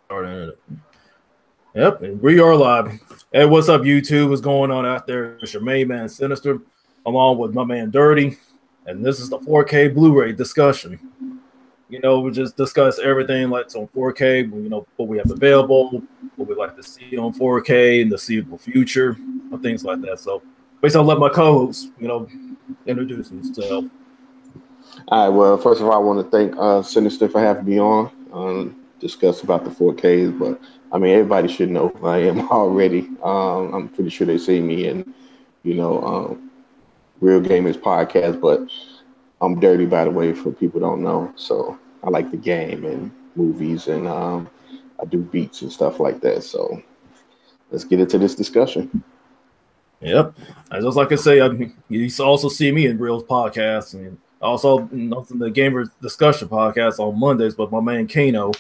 Starting it. Yep, and we are live. Hey, what's up, YouTube? What's going on out there? It's your main man, Sinister, along with my man, Dirty, and this is the 4K Blu-ray discussion. You know, we just discuss everything like on 4K. You know, what we have available, what we like to see on 4K in the seeable future, or things like that. So, basically, I'll let my co-host, introduce himself. All right. Well, first of all, I want to thank Sinister for having me on. Discuss about the 4Ks, but I mean everybody should know who I am already. I'm pretty sure they see me in you know Real Gamers podcast, but I'm dirty by the way for people who don't know. So I like the game and movies, and I do beats and stuff like that. So let's get into this discussion. Yep. And just like I say, you also see me in Real podcasts and also in the Gamer Discussion podcast on Mondays with my man Kano.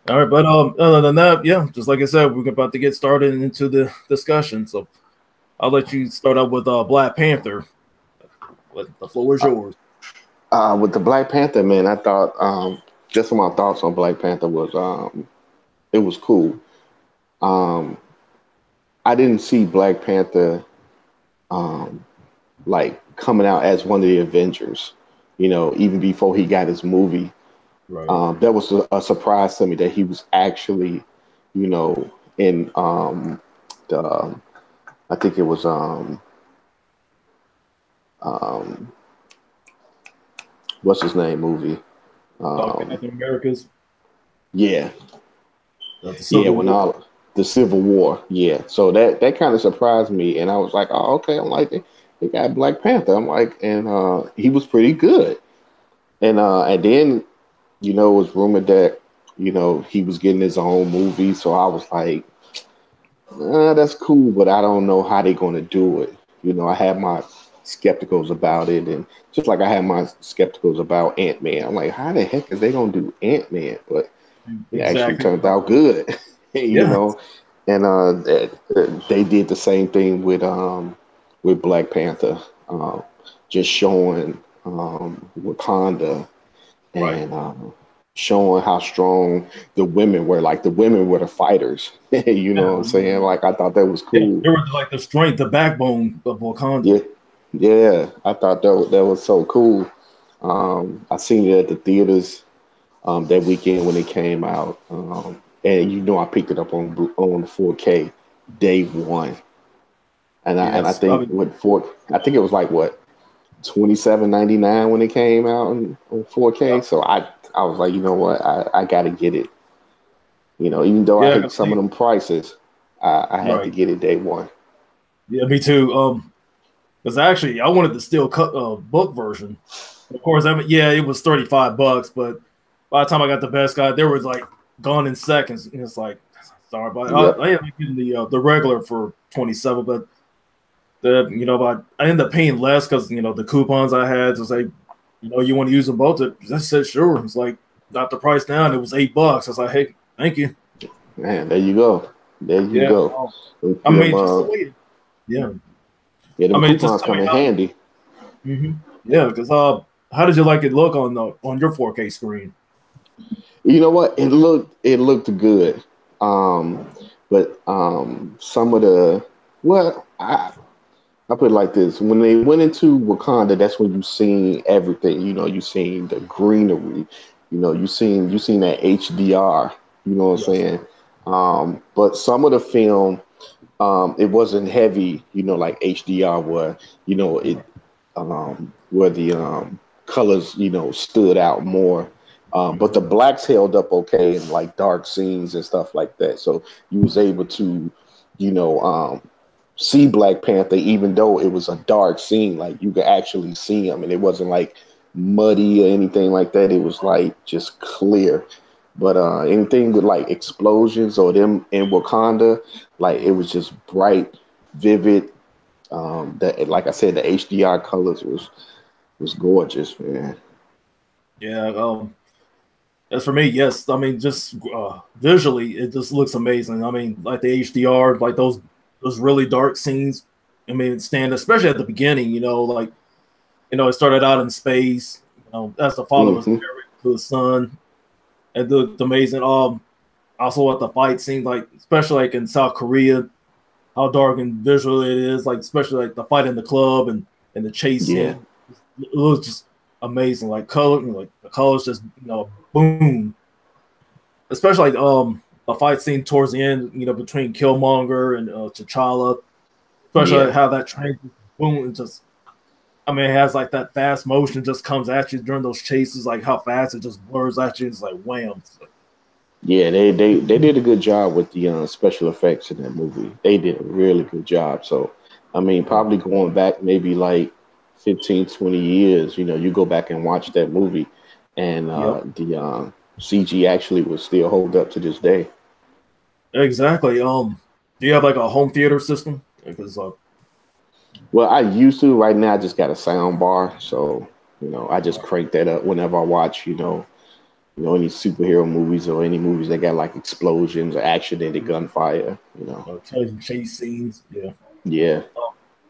All right, but other than that, yeah, just like I said, we're about to get started into the discussion. So I'll let you start out with Black Panther. The floor is yours. With the Black Panther, man, I thought just my thoughts on Black Panther was it was cool. Um, I didn't see Black Panther um, like coming out as one of the Avengers. Even before he got his movie, Right. that was a surprise to me that he was actually, in the I think it was um, what's his name movie. Um, Captain America's yeah, the yeah, Civil when War. all the Civil War, yeah. So that kind of surprised me, and I was like, oh, okay. I'm like, they got Black Panther. I'm like, and he was pretty good. And then it was rumored that he was getting his own movie. So I was like, that's cool, but I don't know how they're gonna do it. I had my skepticals about it, and just like I had my skepticals about Ant-Man. I'm like, how the heck is they gonna do Ant-Man? But it actually Exactly. turned out good, you Yeah. know. And they did the same thing with Black Panther, just showing Wakanda Right. and showing how strong the women were. Like the women were the fighters. You know what I'm saying? Like I thought that was Yeah. cool. They were like the strength, the backbone of Wakanda. Yeah, yeah. I thought that was so cool. I seen it at the theaters that weekend when it came out, and I picked it up on 4K day one, and I Yes. I think mean, I think it was like what 27.99 when it came out on 4K. yeah. So I was like, you know what, I got to get it. Even though I Yeah. hate some of them prices, I had to Right. get it day one. Yeah, me too. Because actually, I wanted the still cut book version. Of course, I mean, yeah, it was $35, but by the time I got the best guy, they were like gone in seconds. And it's like, sorry, but Yep. I ended up getting the regular for 27. But but I ended up paying less because the coupons I had to say, you want to use them both. I said sure. It's like not the price now, and it was $8. I was like, hey, thank you. Man, there you go. There you Yeah. go. Them, I them, mean, just the uh, way. Yeah. yeah, I them mean, just coupons tell me come in how. handy. Yeah, because how did you like it look on your 4K screen? You know what? It looked good. Um, but some of the well, I put it like this: when they went into Wakanda, that's when you seen everything. You seen the greenery. You seen that HDR. You know what I'm Yes. saying? But some of the film, it wasn't heavy. Like HDR, where the colors, stood out more. But the Mhm. blacks held up okay in like dark scenes and stuff like that. So you was able to, you know, um, see Black Panther even though it was a dark scene. Like you could actually see him, and it wasn't like muddy or anything like that. It was like just clear. But anything with like explosions or them in Wakanda, like it was just bright, vivid. That like I said, the HDR colors was gorgeous, man. Yeah. As for me, yes. I mean, just visually, it just looks amazing. I mean, like the HDR, like those really dark scenes. I mean, stand especially at the beginning. Like it started out in space. As the father was Hmm. married to his son, it looked amazing. also at the fight scene, like especially like in South Korea, how dark and visual it is, like especially like the fight in the club and the chase Yeah. scene. It was just amazing. Like color, like the colors just boom. Especially like the fight scene towards the end, between Killmonger and T'Challa, especially Yeah. like how that train boom and just. I mean, it has like that fast motion just comes at you during those chases, like how fast it just blurs at you. It's like wham. It's like, Yeah, they did a good job with the special effects in that movie. They did a really good job. So, I mean, yeah, probably going back maybe like 15, 20 years, you go back and watch that movie, and yep, the CG actually will still hold up to this day. exactly. Do you have like a home theater system? Because Well, I used to. Right now, I just got a sound bar, so I just crank that up whenever I watch, any superhero movies or any movies that got like explosions or action in the gunfire. chase scenes, yeah. Yeah.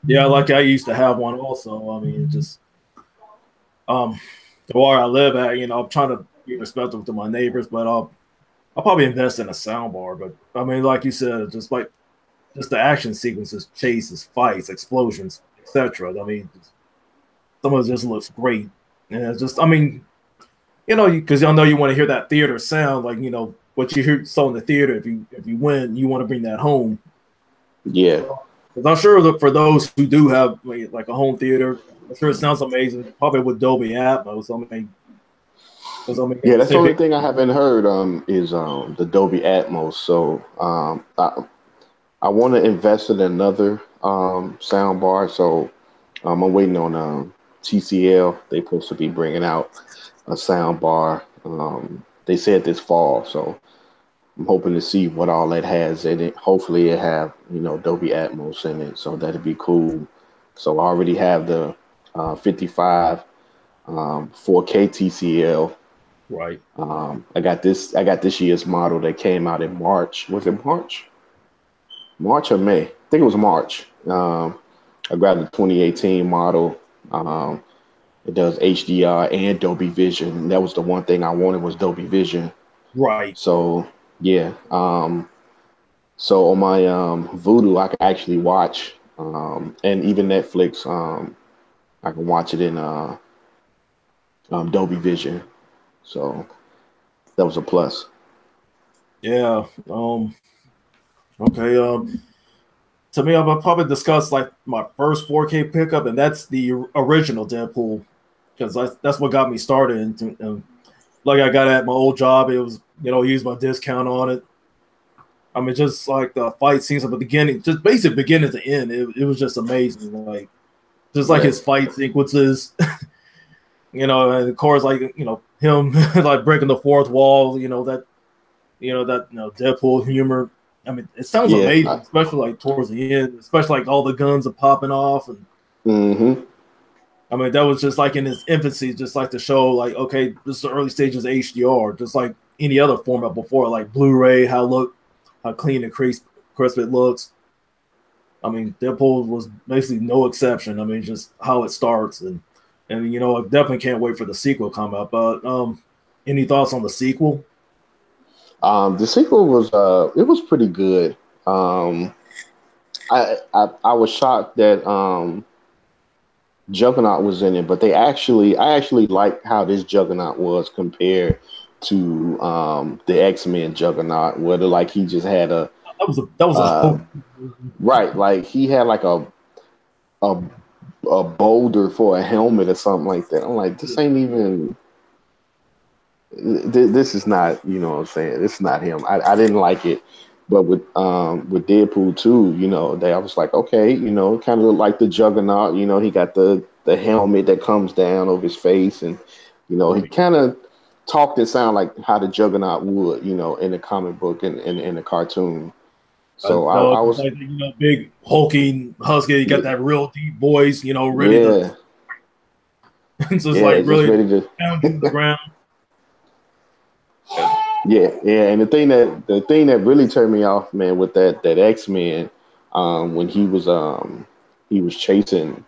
Yeah, like I used to have one also. I mean, it just um, where I live at, I'm trying to be respectful to my neighbors, but I'll probably invest in a sound bar. But I mean, like you said, just the action sequences, chases, fights, explosions, etc. I mean, some of it just looks great, and it's just, I mean, because y'all know you want to hear that theater sound, like what you hear saw in the theater. If you win, you want to bring that home. Yeah. Because I'm sure that for those who do have like a home theater, I'm sure it sounds amazing. Probably with Dolby Atmos. Yeah, that's the Same only thing. thing I haven't heard is the Dolby Atmos. So I want to invest in another sound bar. So I'm waiting on TCL. They supposed to be bringing out a sound bar. They said this fall, so I'm hoping to see what all that has in it. Hopefully, it have Dolby Atmos in it, so that'd be cool. So I already have the 55 4K TCL. Right. I got this year's model that came out in March. Was it March? March or May? I think it was March. I grabbed the 2018 model. Um, it does HDR and Dolby Vision. That was the one thing I wanted was Dolby Vision. Right. So yeah. So on my Vudu, I can actually watch, and even Netflix. I can watch it in Dolby Vision. So that was a plus. Yeah. Okay. To me, I'll probably discuss like my first 4K pickup, and that's the original Deadpool, because that's what got me started. And like I got at my old job, it was use my discount on it. I mean, just like the fight scenes at the beginning, just basic beginning to end, it was just amazing. Like just like Yeah. his fight sequences, and of course, like him like breaking the fourth wall, Deadpool humor. I mean, it sounds Yeah. amazing, especially like towards the end, especially like all the guns are popping off, and Mm-hmm. I mean that was just like in its infancy, just like to show like okay, this is the early stages of HDR, just like any other format before, like Blu-ray, how clean and crisp it looks. I mean, Deadpool was basically no exception. I mean, just how it starts, and I definitely can't wait for the sequel to come out. But any thoughts on the sequel? The sequel was it was pretty good. Um, I was shocked that Juggernaut was in it, but I actually like how this Juggernaut was compared to the X-Men Juggernaut, where like he just had a That was a uh, hope. right, like he had like a a boulder for a helmet or something like that. I'm like, this ain't even. This is not, what I'm saying. This is not him. I didn't like it, but with Deadpool 2, they I was like, okay, kind of look like the Juggernaut. He got the helmet that comes down over his face, and he Right. kind of talked and sound like how the Juggernaut would, in the comic book and in the cartoon. So I It's was, like big hulking husky. You got yeah, that real deep voice. Ready to. yeah, It's just yeah, like just really ready to. pound you to the ground. Yeah, yeah, and the thing that really turned me off, man, with that X-Men, when he was chasing,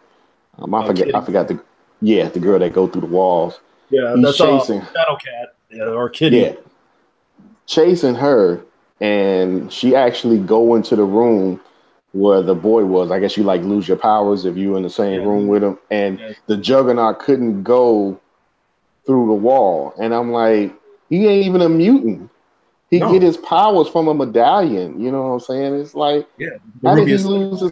I Kitty. forgot the girl that go through the walls. Yeah, He's that's chasing, Shadow Cat, yeah, or yeah, Kitty. chasing her, and she actually go into the room where the boy was. I guess you like lose your powers if you in the same Yeah, room with him. And yeah. the Juggernaut couldn't go through the wall. And I'm like, he ain't even a mutant. He get No. his powers from a medallion. You know what I'm saying? It's like, Yeah, the how did he Rubius. lose his?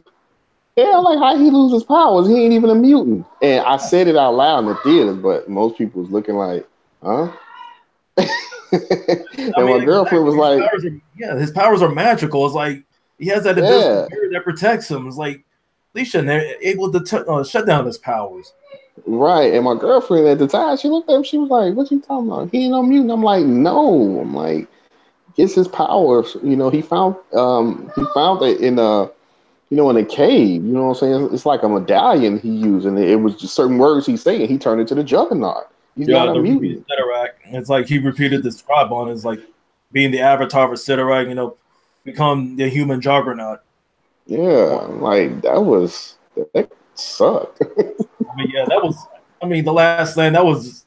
Yeah, like how he lose his powers? He ain't even a mutant. And I said it out loud in the theater, but most people was looking like, huh? I And my mean, girlfriend exactly. was like, His powers are magical. It's like he has that invisible yeah, barrier that protects him. It's like at least they're able to shut down his powers. right. And my girlfriend at the time, she looked at him, she was like, what you talking about? He ain't no mutant. I'm like, no. I'm like, it's his powers. You know, he found it in in a cave. You know what I'm saying? It's like a medallion he used, and it was just certain words he saying. He turned into the Juggernaut. He's Yeah, not a the Rubius mutant. Tesseract. It's like he repeated this tribe on is like being the avatar for Tesseract. Become the human juggernaut. Yeah, like that sucked. I mean, yeah, that was. I mean, the last thing that was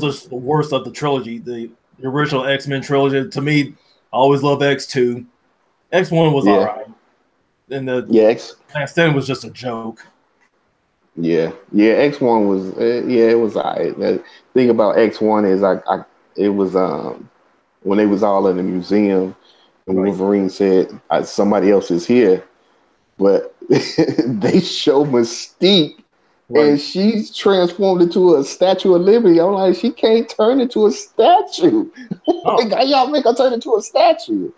just the worst of the trilogy. The original X-Men trilogy. To me, I always loved X2. X1 was all Yeah, right, and the yeah, last thing was just a joke. yeah. X1 was yeah, it was alright. The thing about X1 is it was when they was all in the museum and Right, Wolverine said somebody else is here, but they show Mystique and right. she's transformed into a Statue of Liberty. I'm like, she can't turn into a statue. Oh, Like, how y'all make her turn into a statue?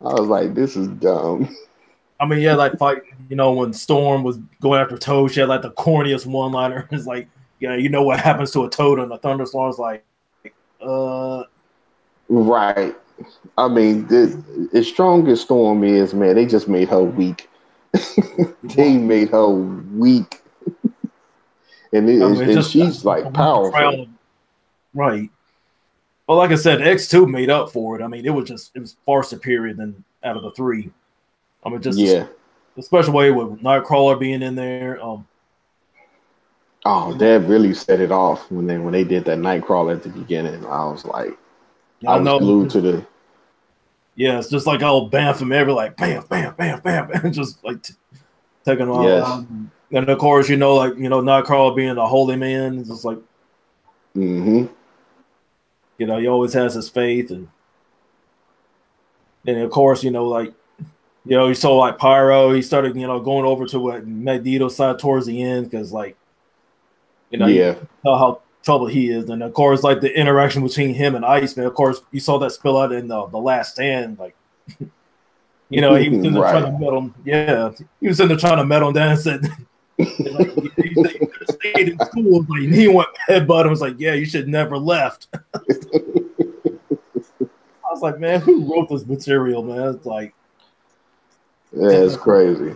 I was like, this is dumb. I mean, yeah, like fight. When Storm was going after Toad, she had like the corniest one-liner. It's like, yeah, you know what happens to a Toad in a thunderstorm? It's like, uh, Right. I mean, as strong as Storm is, man, they just made her weak. They right. made her weak, and I mean, it's and just that's she's just the like worst powerful. portrayal. Right. Well, like I said, X2 made up for it. I mean, it was far superior than out of the three. I mean, just Yeah. the special way with Nightcrawler being in there. Oh, that really set it off when they did that Nightcrawler at the beginning. I was like, I I was know. glued to the. Yeah, it's just like all bam from every like bam, bam, bam, bam, and just like taking all Yes. out. And of course, Nightcrawler being a holy man, it's just like Mm-hmm. he always has his faith, and then of course, you saw like Pyro, he started going over to what Magneto's side towards the end because you Yeah. know how troubled he is, and of course, like the interaction between him and Iceman. Of course, you saw that spill out in the Last Stand, like. He was in there trying Right. to metal him. Yeah, he was in there trying to metal him down and said, like, he said you could have stayed in school. Like, he went headbutt him. Was like, yeah, you should never left. I was like, man, who wrote this material, man? It's like, Yeah, it's crazy.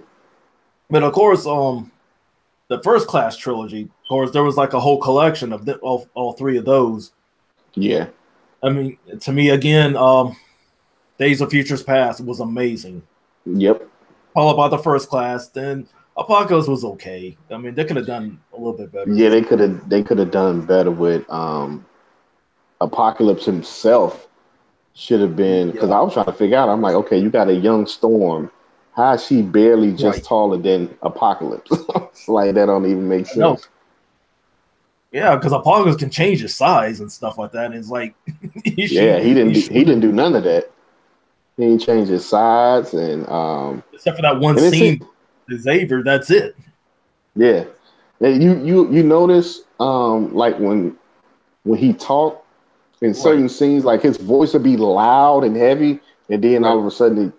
but of course, the First Class trilogy. Of course, there was like a whole collection of all three of those. Yeah. I mean, to me, again, Days of Futures Past was amazing. Yep. All about the First Class. Then Apocalypse was okay. I mean, they could have done a little bit better. Yeah, they could have done better with Apocalypse himself. Should have been because Yeah, I was trying to figure out. I'm like, okay, you got a young Storm. How is she barely just right. taller than Apocalypse? It's like that don't even make I know. sense. Yeah, because Apocalypse can change his size and stuff like that. And it's like Yeah, he's he didn't shorter, do none of that. He didn't change his sides except for that one and it's it. scene with Xavier. That's it. Yeah, and you notice like when he talked in Right, certain scenes, like his voice would be loud and heavy, and then all right. of a sudden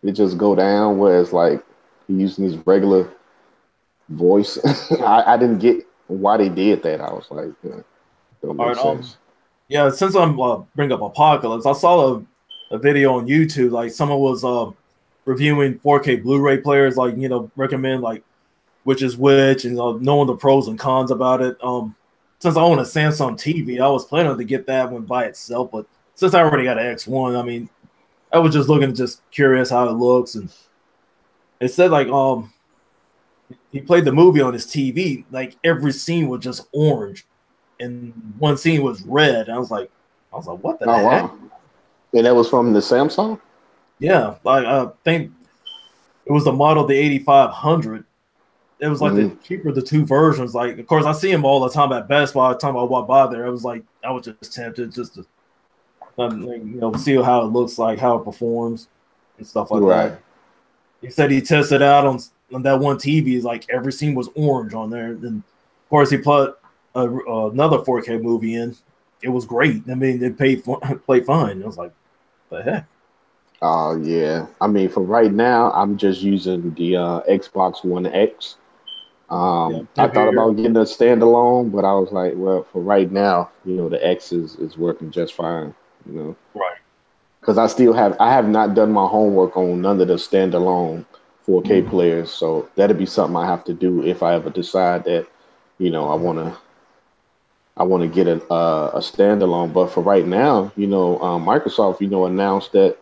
it just go down where it's like he using his regular voice. I didn't get why they did that. I was like, don't All make right. sense. Yeah. Since I'm bring up Apocalypse, I saw a video on YouTube. Like someone was reviewing 4K Blu-ray players. Like recommend like which is which, and knowing the pros and cons about it. Since I own a Samsung TV, I was planning to get that one by itself, but since I already got an X1, I mean, I was just curious how it looks, and it said like he played the movie on his TV, like every scene was just orange, and one scene was red. And I was like, what the Oh heck? wow! And that was from the Samsung. Yeah, like I think it was the model the 8500. It was like the Mm-hmm. cheaper the two versions. Like, of course, I see them all the time at Best Buy. The time I walk by there, I was like, I was just tempted just to, like, see how it looks like, how it performs, and stuff like Right. that. He said he tested out on that one TV. Like every scene was orange on there. And of course, he put another 4K movie in. It was great. I mean, it played fine. I was like, the heck. Oh yeah. I mean, for right now, I'm just using the Xbox One X. Yeah, I same thought here. about getting a standalone, but I was like, well, for right now, the X is working just fine. You know, Right. because I have not done my homework on none of the standalone 4K Mhm. players, so that'd be something I have to do if I ever decide that, I want to get a standalone. But for right now, Microsoft, announced that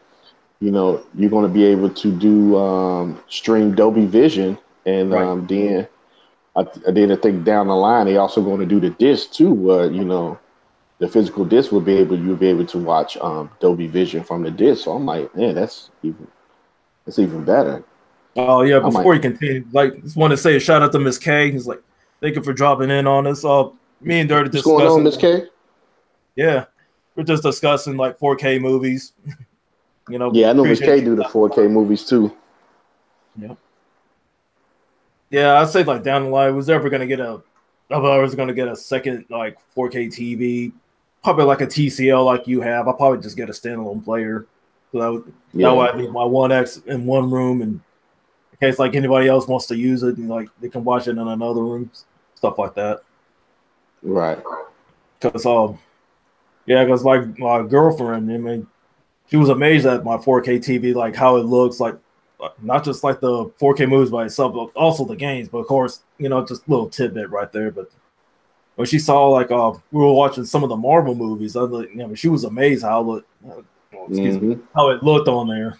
you're going to be able to do stream Dolby Vision, and Right. then I think down the line they also going to do the disc too. The physical disc you'll be able to watch Dolby Vision from the disc. So I'm like, man, that's even better. Oh yeah. I might. Before you continue, like, just want to say a shout out to Miss K. He's like, thank you for dropping in on us. Me and Dirty What's going on, discussing. Miss K? Yeah, we're just discussing like 4K movies. Yeah, I know Miss Appreciate K you. do the 4K movies too. Yeah. Yeah, I'd say like down the line, was ever gonna get if I was gonna get a second like 4K TV, probably like a TCL like you have, I'll probably just get a standalone player. So that way Yeah, I leave my One X in one room, and in case like anybody else wants to use it, and like they can watch it in another room, stuff like that. right. Because yeah, because like my girlfriend, I mean, she was amazed at my 4K TV, like how it looks, like not just like the 4K movies by itself, but also the games. But of course, just a little tidbit right there. But when she saw like we were watching some of the Marvel movies, she was amazed how it looked. Excuse me, Mm-hmm. how it looked on there,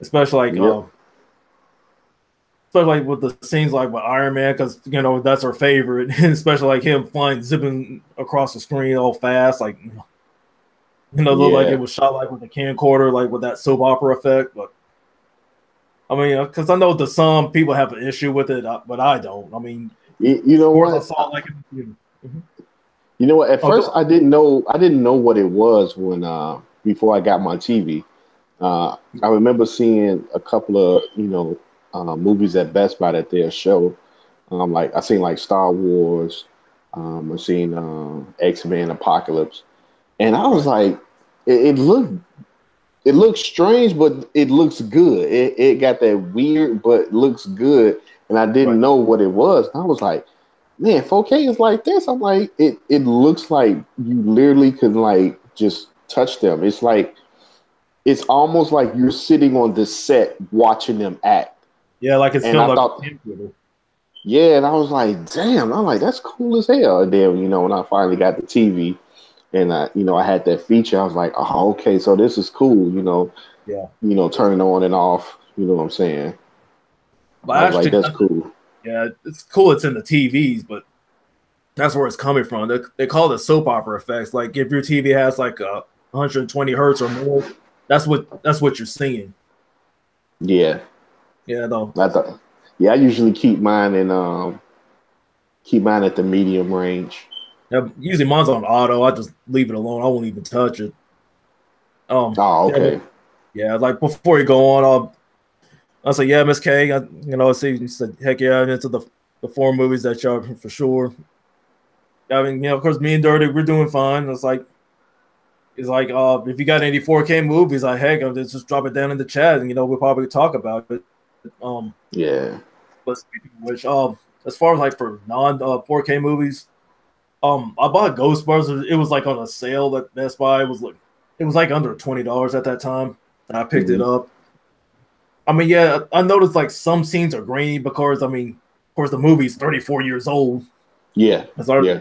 especially like Yep. especially like with the scenes like with Iron Man, because that's her favorite, and especially like him flying zipping across the screen all fast, like looked like it Yeah. was shot like with a camcorder, like with that soap opera effect. But I mean, because I know that some people have an issue with it, but I don't. I mean, You know of course, I what? saw like, mhm. You know what? At Oh, first, go. I didn't know what it was when before I got my TV. I remember seeing a couple of movies at Best Buy that they'll show. Like I seen like Star Wars. I seen X-Men Apocalypse, and I was Right, like, it looks strange, but it looks good. It got that weird, but looks good, and I right. didn't know what it was. I was like, man, 4K is like this. I'm like, it looks like you literally can like just touch them. It's almost like you're sitting on the set watching them act. Yeah, like it's And filmed I like a thought, camcorder. yeah, and I was like, damn, I'm like, that's cool as hell. And then, when I finally got the TV and I had that feature, I was like, oh, okay, so this is cool, Yeah, turning on and off, you know what I'm saying? I but was like, actually, that's cool. yeah, it's cool. It's in the TVs, but that's where it's coming from. They call it soap opera effects. Like if your TV has like 120 hertz or more, that's what you're seeing. Yeah. Yeah, though. I thought, yeah, I usually keep mine at the medium range. Yeah, usually mine's on auto. I just leave it alone. I won't even touch it. Oh, Yeah, but okay. yeah, like before you go on, I'll say, yeah, Miss K. See, you said, heck yeah, I'm into the four movies that y'all for sure. I mean, of course, me and Dirty, we're doing fine. It's like, if you got any 4K movies, like, heck, just drop it down in the chat, and we'll probably talk about it. Um, Yeah. but speaking of which, as far as like for non 4K movies, I bought Ghostbusters. It was like on a sale at Best Buy. It was like under $20 at that time, and I picked it Hmm. up. I mean, yeah, I noticed like some scenes are grainy because I mean, of course, the movie's 34 years old. Yeah. So Yeah.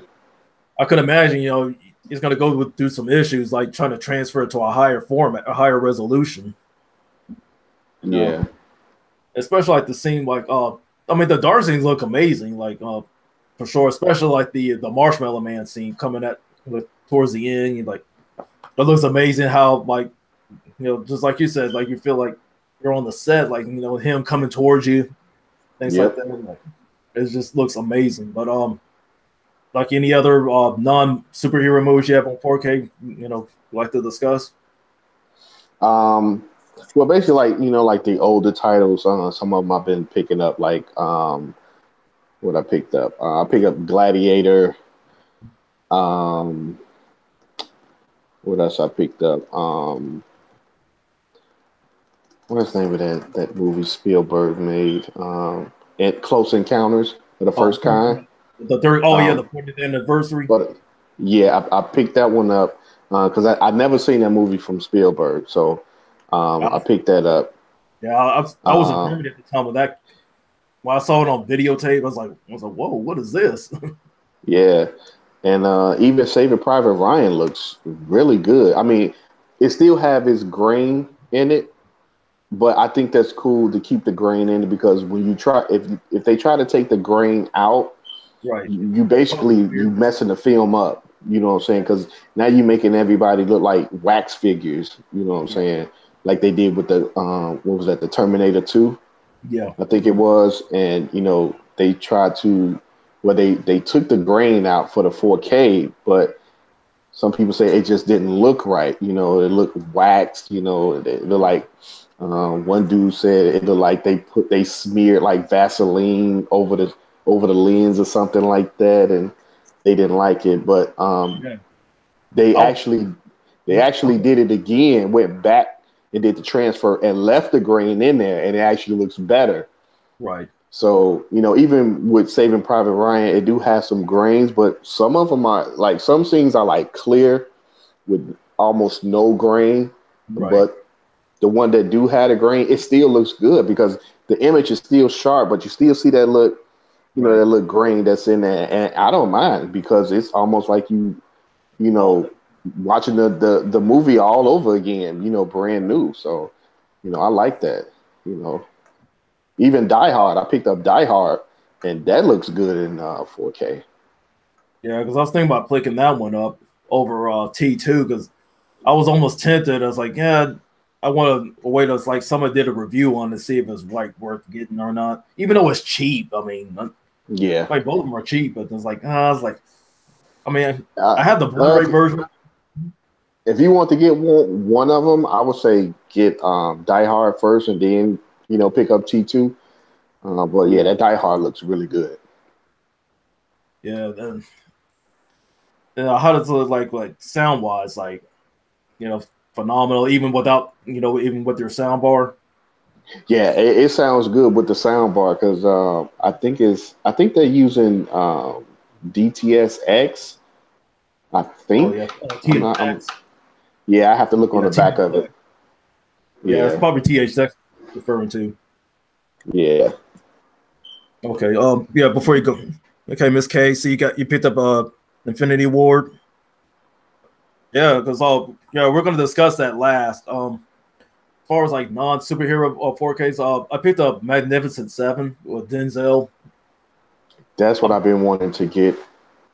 I could imagine, it's going to through some issues like trying to transfer it to a higher format, a higher resolution. You know, Yeah. especially like the scene, like I mean, the dark scenes look amazing, like for sure, especially like the Marshmallow Man scene coming at like, towards the end. Like that looks amazing. How like just like you said, like you feel like you're on the set, like him coming towards you, things like that. Like, it just looks amazing. But like any other non superhero movies you have on 4K, like to discuss? Well, basically, like like the older titles. Some of them I've been picking up. Like what I picked up. I picked up Gladiator. Um, what else I picked up? What's the name of that movie Spielberg made? And Close Encounters of the First Kind. The third. Oh yeah, the 40th anniversary. But yeah, I picked that one up because I never seen that movie from Spielberg, so I picked that up. Yeah, I was in at the time of that. When I saw it on videotape, I was like, whoa, what is this? Yeah, and even Saving Private Ryan looks really good. I mean, it still have its grain in it, but I think that's cool to keep the grain in it because when you try, if they try to take the grain out, right, you basically you messing the film up. You know what I'm saying? Because now you're making everybody look like wax figures. You know what I'm saying? Like they did with the what was that? The Terminator 2. Yeah, I think it was, and they tried to, well, they took the grain out for the 4K, but some people say it just didn't look right. It looked waxed. It looked like one dude said it looked like they smeared like Vaseline over the lens or something like that, and they didn't like it. But they actually did it again, went back and did the transfer and left the grain in there, and it actually looks better. right. So, even with Saving Private Ryan, it do have some grains, but some of them are like some scenes are like clear with almost no grain. Right. But the one that do have a grain, it still looks good because the image is still sharp, but you still see that look, that look grain that's in there. And I don't mind because it's almost like watching the movie all over again, brand new. So, I like that, Even Die Hard, I picked up Die Hard, and that looks good in 4K. Yeah, because I was thinking about picking that one up over T2 because I was almost tempted. I was like, yeah, I want to wait. It's like someone did a review on to see if it's like worth getting or not, even though it's cheap. I mean, yeah, like both of them are cheap, but it's like, I was like, I mean, I have the Blu-ray version. If you want to get one of them, I would say get Die Hard first, and then pick up T2. But yeah, that Die Hard looks really good. Yeah, then how does it look like sound wise? Like, phenomenal, even without even with your sound bar. Yeah, it sounds good with the sound bar because I think they're using DTSX. I think. Yeah, I have to look on the back of it. Yeah, it's probably THX referring to. Yeah. Okay. Yeah. Before you go, okay, Miss K. So you picked up Infinity Ward. Yeah, because we're gonna discuss that last. As far as like non superhero 4Ks, I picked up Magnificent Seven with Denzel. That's what I've been wanting to get.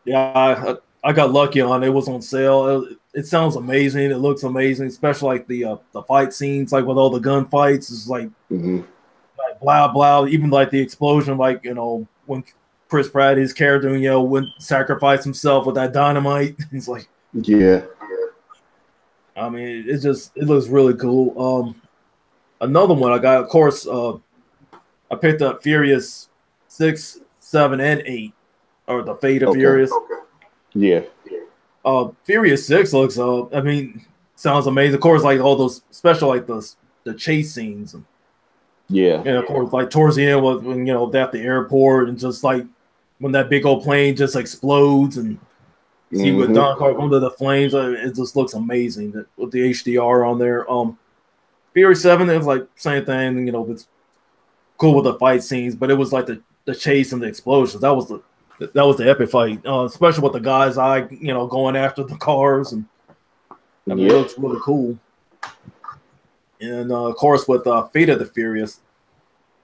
Yeah, I got lucky on it. It was on sale. It sounds amazing. It looks amazing, especially like the fight scenes, like with all the gun fights. It's like, like blah blah. Even like the explosion, like when Chris Pratt, his character, went sacrifice himself with that dynamite. He's like, yeah. I mean, it looks really cool. Another one I got, of course, I picked up Furious 6, 7, and 8, or the Fate of Furious. Okay. Yeah. Furious 6 looks, I mean, sounds amazing. Of course, like all those special, like the chase scenes. Yeah. And of course, like towards the end, when they're at the airport and just like when that big old plane just explodes and see with Don Clark under the flames, it just looks amazing with the HDR on there. Fury 7, it was like same thing, it's cool with the fight scenes, but it was like the chase and the explosions. That was the epic fight, especially with the guy's eye, going after the cars, and I mean, it looks really cool. And of course, with Fate of the Furious,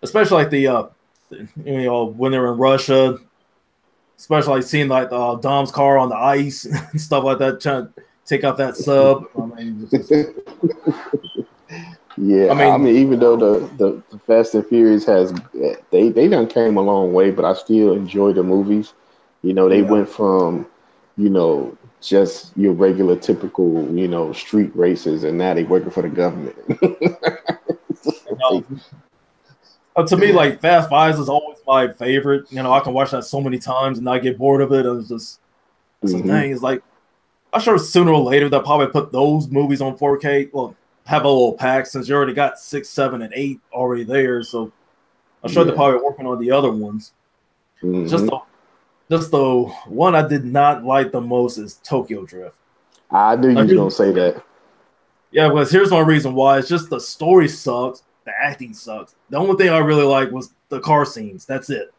especially like the when they're in Russia, especially like seeing like Dom's car on the ice and stuff like that, trying to take out that sub. I mean, Yeah, I I mean, mean, even though the Fast and Furious has they done came a long way, but I still enjoy the movies. You know, they yeah, went from, just your regular typical, street races, and now they working for the government. and, Like, to me, like Fast Fives is always my favorite. You know, I can watch that so many times and not get bored of it. It's just, that's the hmm thing. It's like I'm sure sooner or later they'll probably put those movies on 4K. Well, have a little pack since you already got 6, 7, and 8 already there. So I'm sure they're yeah. probably working on the other ones. Just hmm the just the one I did not like the most is Tokyo Drift. I knew you Like, was gonna say that. yeah, because here's one reason why. It's just the story sucks, the acting sucks. The only thing I really like was the car scenes. That's it.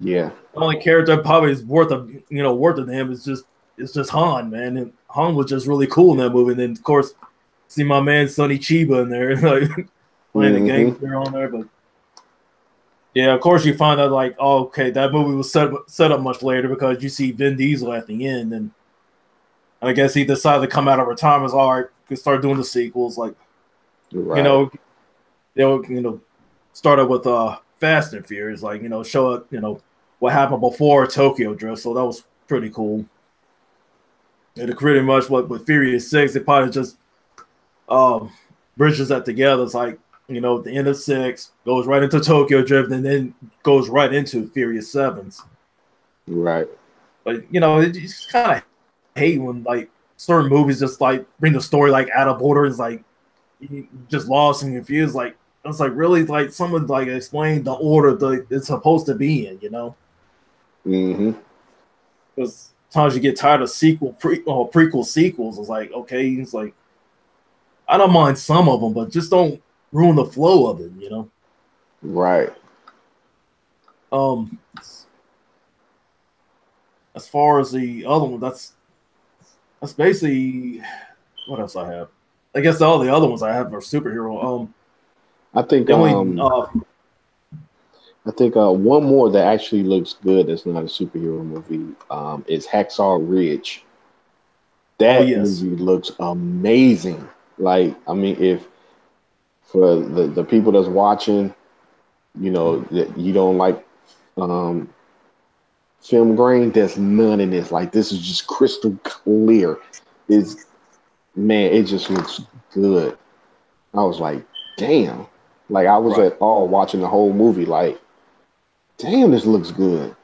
Yeah. The only character probably is worth of him is just it's just Han, man. And Han was just really cool in that movie. And then of course, see my man Sonny Chiba in there, like playing the hmm gangster on there. But yeah, of course you find out like, oh, okay, that movie was set up much later because you see Vin Diesel at the end, and I guess he decided to come out of retirement. All right, could start doing the sequels. Like you Right. know, they'll start up with Fast and Furious, like show up what happened before Tokyo Drift. So that was pretty cool. And it pretty much what with Furious 6, it probably just um bridges that together. It's like the end of 6 goes right into Tokyo Drift, and then goes right into Furious 7s. Right. But it just kind of hate when like certain movies just like bring the story like out of order. It's like you just lost and confused. Like it's like really like someone like explain the order that it's supposed to be in. hmm Because sometimes you get tired of prequel sequels. It's like okay, it's like I don't mind some of them, but just don't ruin the flow of it. Right. Um, as far as the other one, that's basically what else I have. I guess all the other ones I have are superhero. I think the only I think one more that actually looks good that's not a superhero movie is Hacksaw Ridge. oh That yes, movie looks amazing. Like, I mean, if for the people that's watching, that you don't like um, film grain, there's none in this. Like, this is just crystal clear. It's Man, it just looks good. I was like, damn. Like, I was right. at all watching the whole movie. Like, damn, this looks good.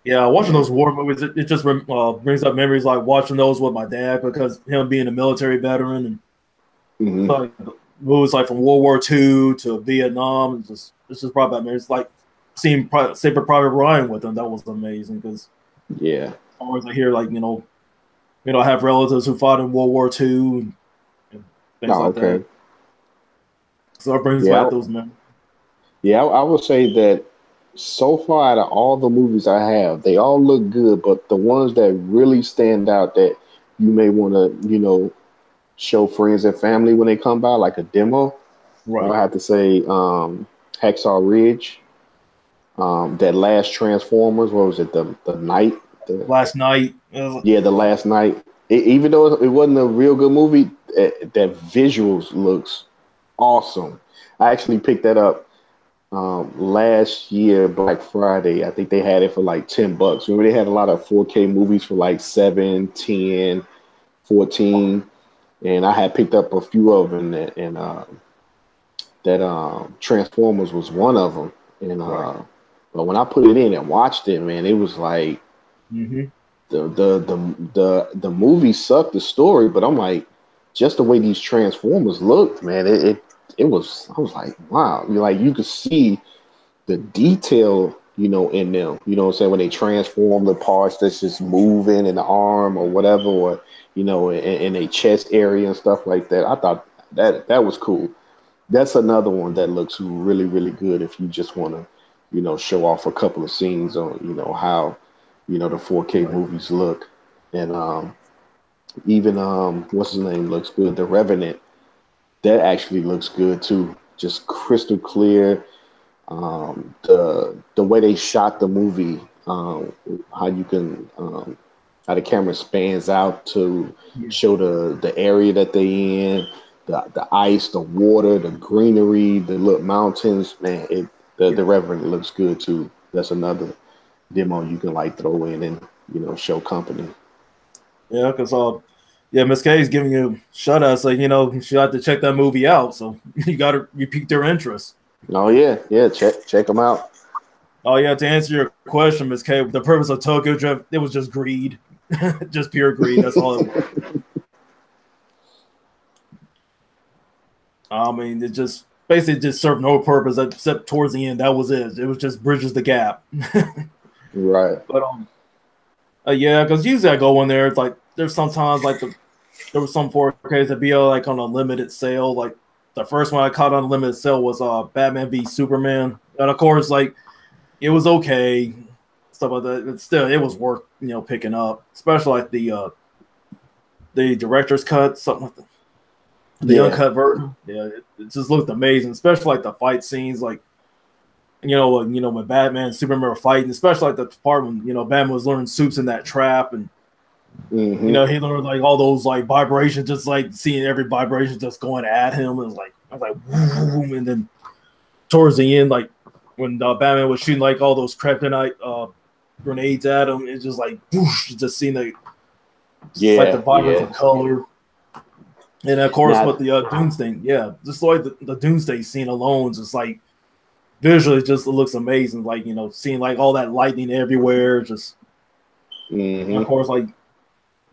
Yeah, watching And those war movies, it just brings up memories like watching those with my dad because him being a military veteran and mhm, like movies like from World War II to Vietnam. It's just brought back memories. Like seeing Saving Private Ryan with him, that was amazing because yeah. always I hear like I have relatives who fought in World War II and things Oh, like that. okay. So it brings Yeah. back those memories. Yeah, I would say that so far out of all the movies I have, they all look good, but the ones that really stand out that you may want to, show friends and family when they come by, like a demo, I Right. have to say Hacksaw Ridge, that last Transformers, what was it, the night? The, Last night, yeah, the last night. Even though it wasn't a real good movie, that visuals looks awesome. I actually picked that up last year, Black Friday. I think they had it for like $10. Remember, they had a lot of 4K movies for like 7, 10, 14, and I had picked up a few of them, and that Transformers was one of them. And right. but when I put it in and watched it, man, it was like Mm-hmm. the movie sucked, the story, but I'm like, just the way these Transformers looked, man, it was. I was like, wow, you could see the detail, in them. You know what I'm saying? When they transform the parts that's just moving in the arm or whatever, or in a chest area and stuff like that. I thought that was cool. That's another one that looks really, really good if you just want to, show off a couple of scenes on, how, the 4K Right. movies look. And even what's his name looks good. The Revenant, that actually looks good too. Just crystal clear, the way they shot the movie, how you can how the camera spans out to Yeah. show the area that they in. the ice, the water, the greenery, the little mountains. Man, the Reverend looks good too. That's another demo you can like throw in and show company. Yeah, because Miss K's giving you shout outs like she had to check that movie out, so you piqued their interest. Oh yeah, check them out. Oh yeah, to answer your question, Miss K, the purpose of Tokyo Drift, it was just greed, just pure greed. That's all it was. I mean, it just basically just served no purpose except towards the end. That was it. It was just bridges the gap. Right. But yeah, because usually I go in there. It's like there's sometimes like there was some 4Ks that be like on a limited sale. Like the first one I caught on a limited sale was Batman v Superman, and of course like it was okay, stuff like that. But still, it was worth picking up, especially like the director's cut, something like that. The uncut version, yeah, it just looked amazing, especially like the fight scenes, like when Batman and Superman were fighting, especially like the part when Batman was learning soups in that trap, and he learned like all those like vibrations, just like seeing every vibration just going at him. It was like I was like, whoom, and then towards the end, like when Batman was shooting like all those kryptonite grenades at him, it's just like whoosh, just seeing like the vibrance of color. And of course, with the Doomsday, just like the Doomsday scene alone, just like visually, just it looks amazing. Like seeing like all that lightning everywhere, just and of course, like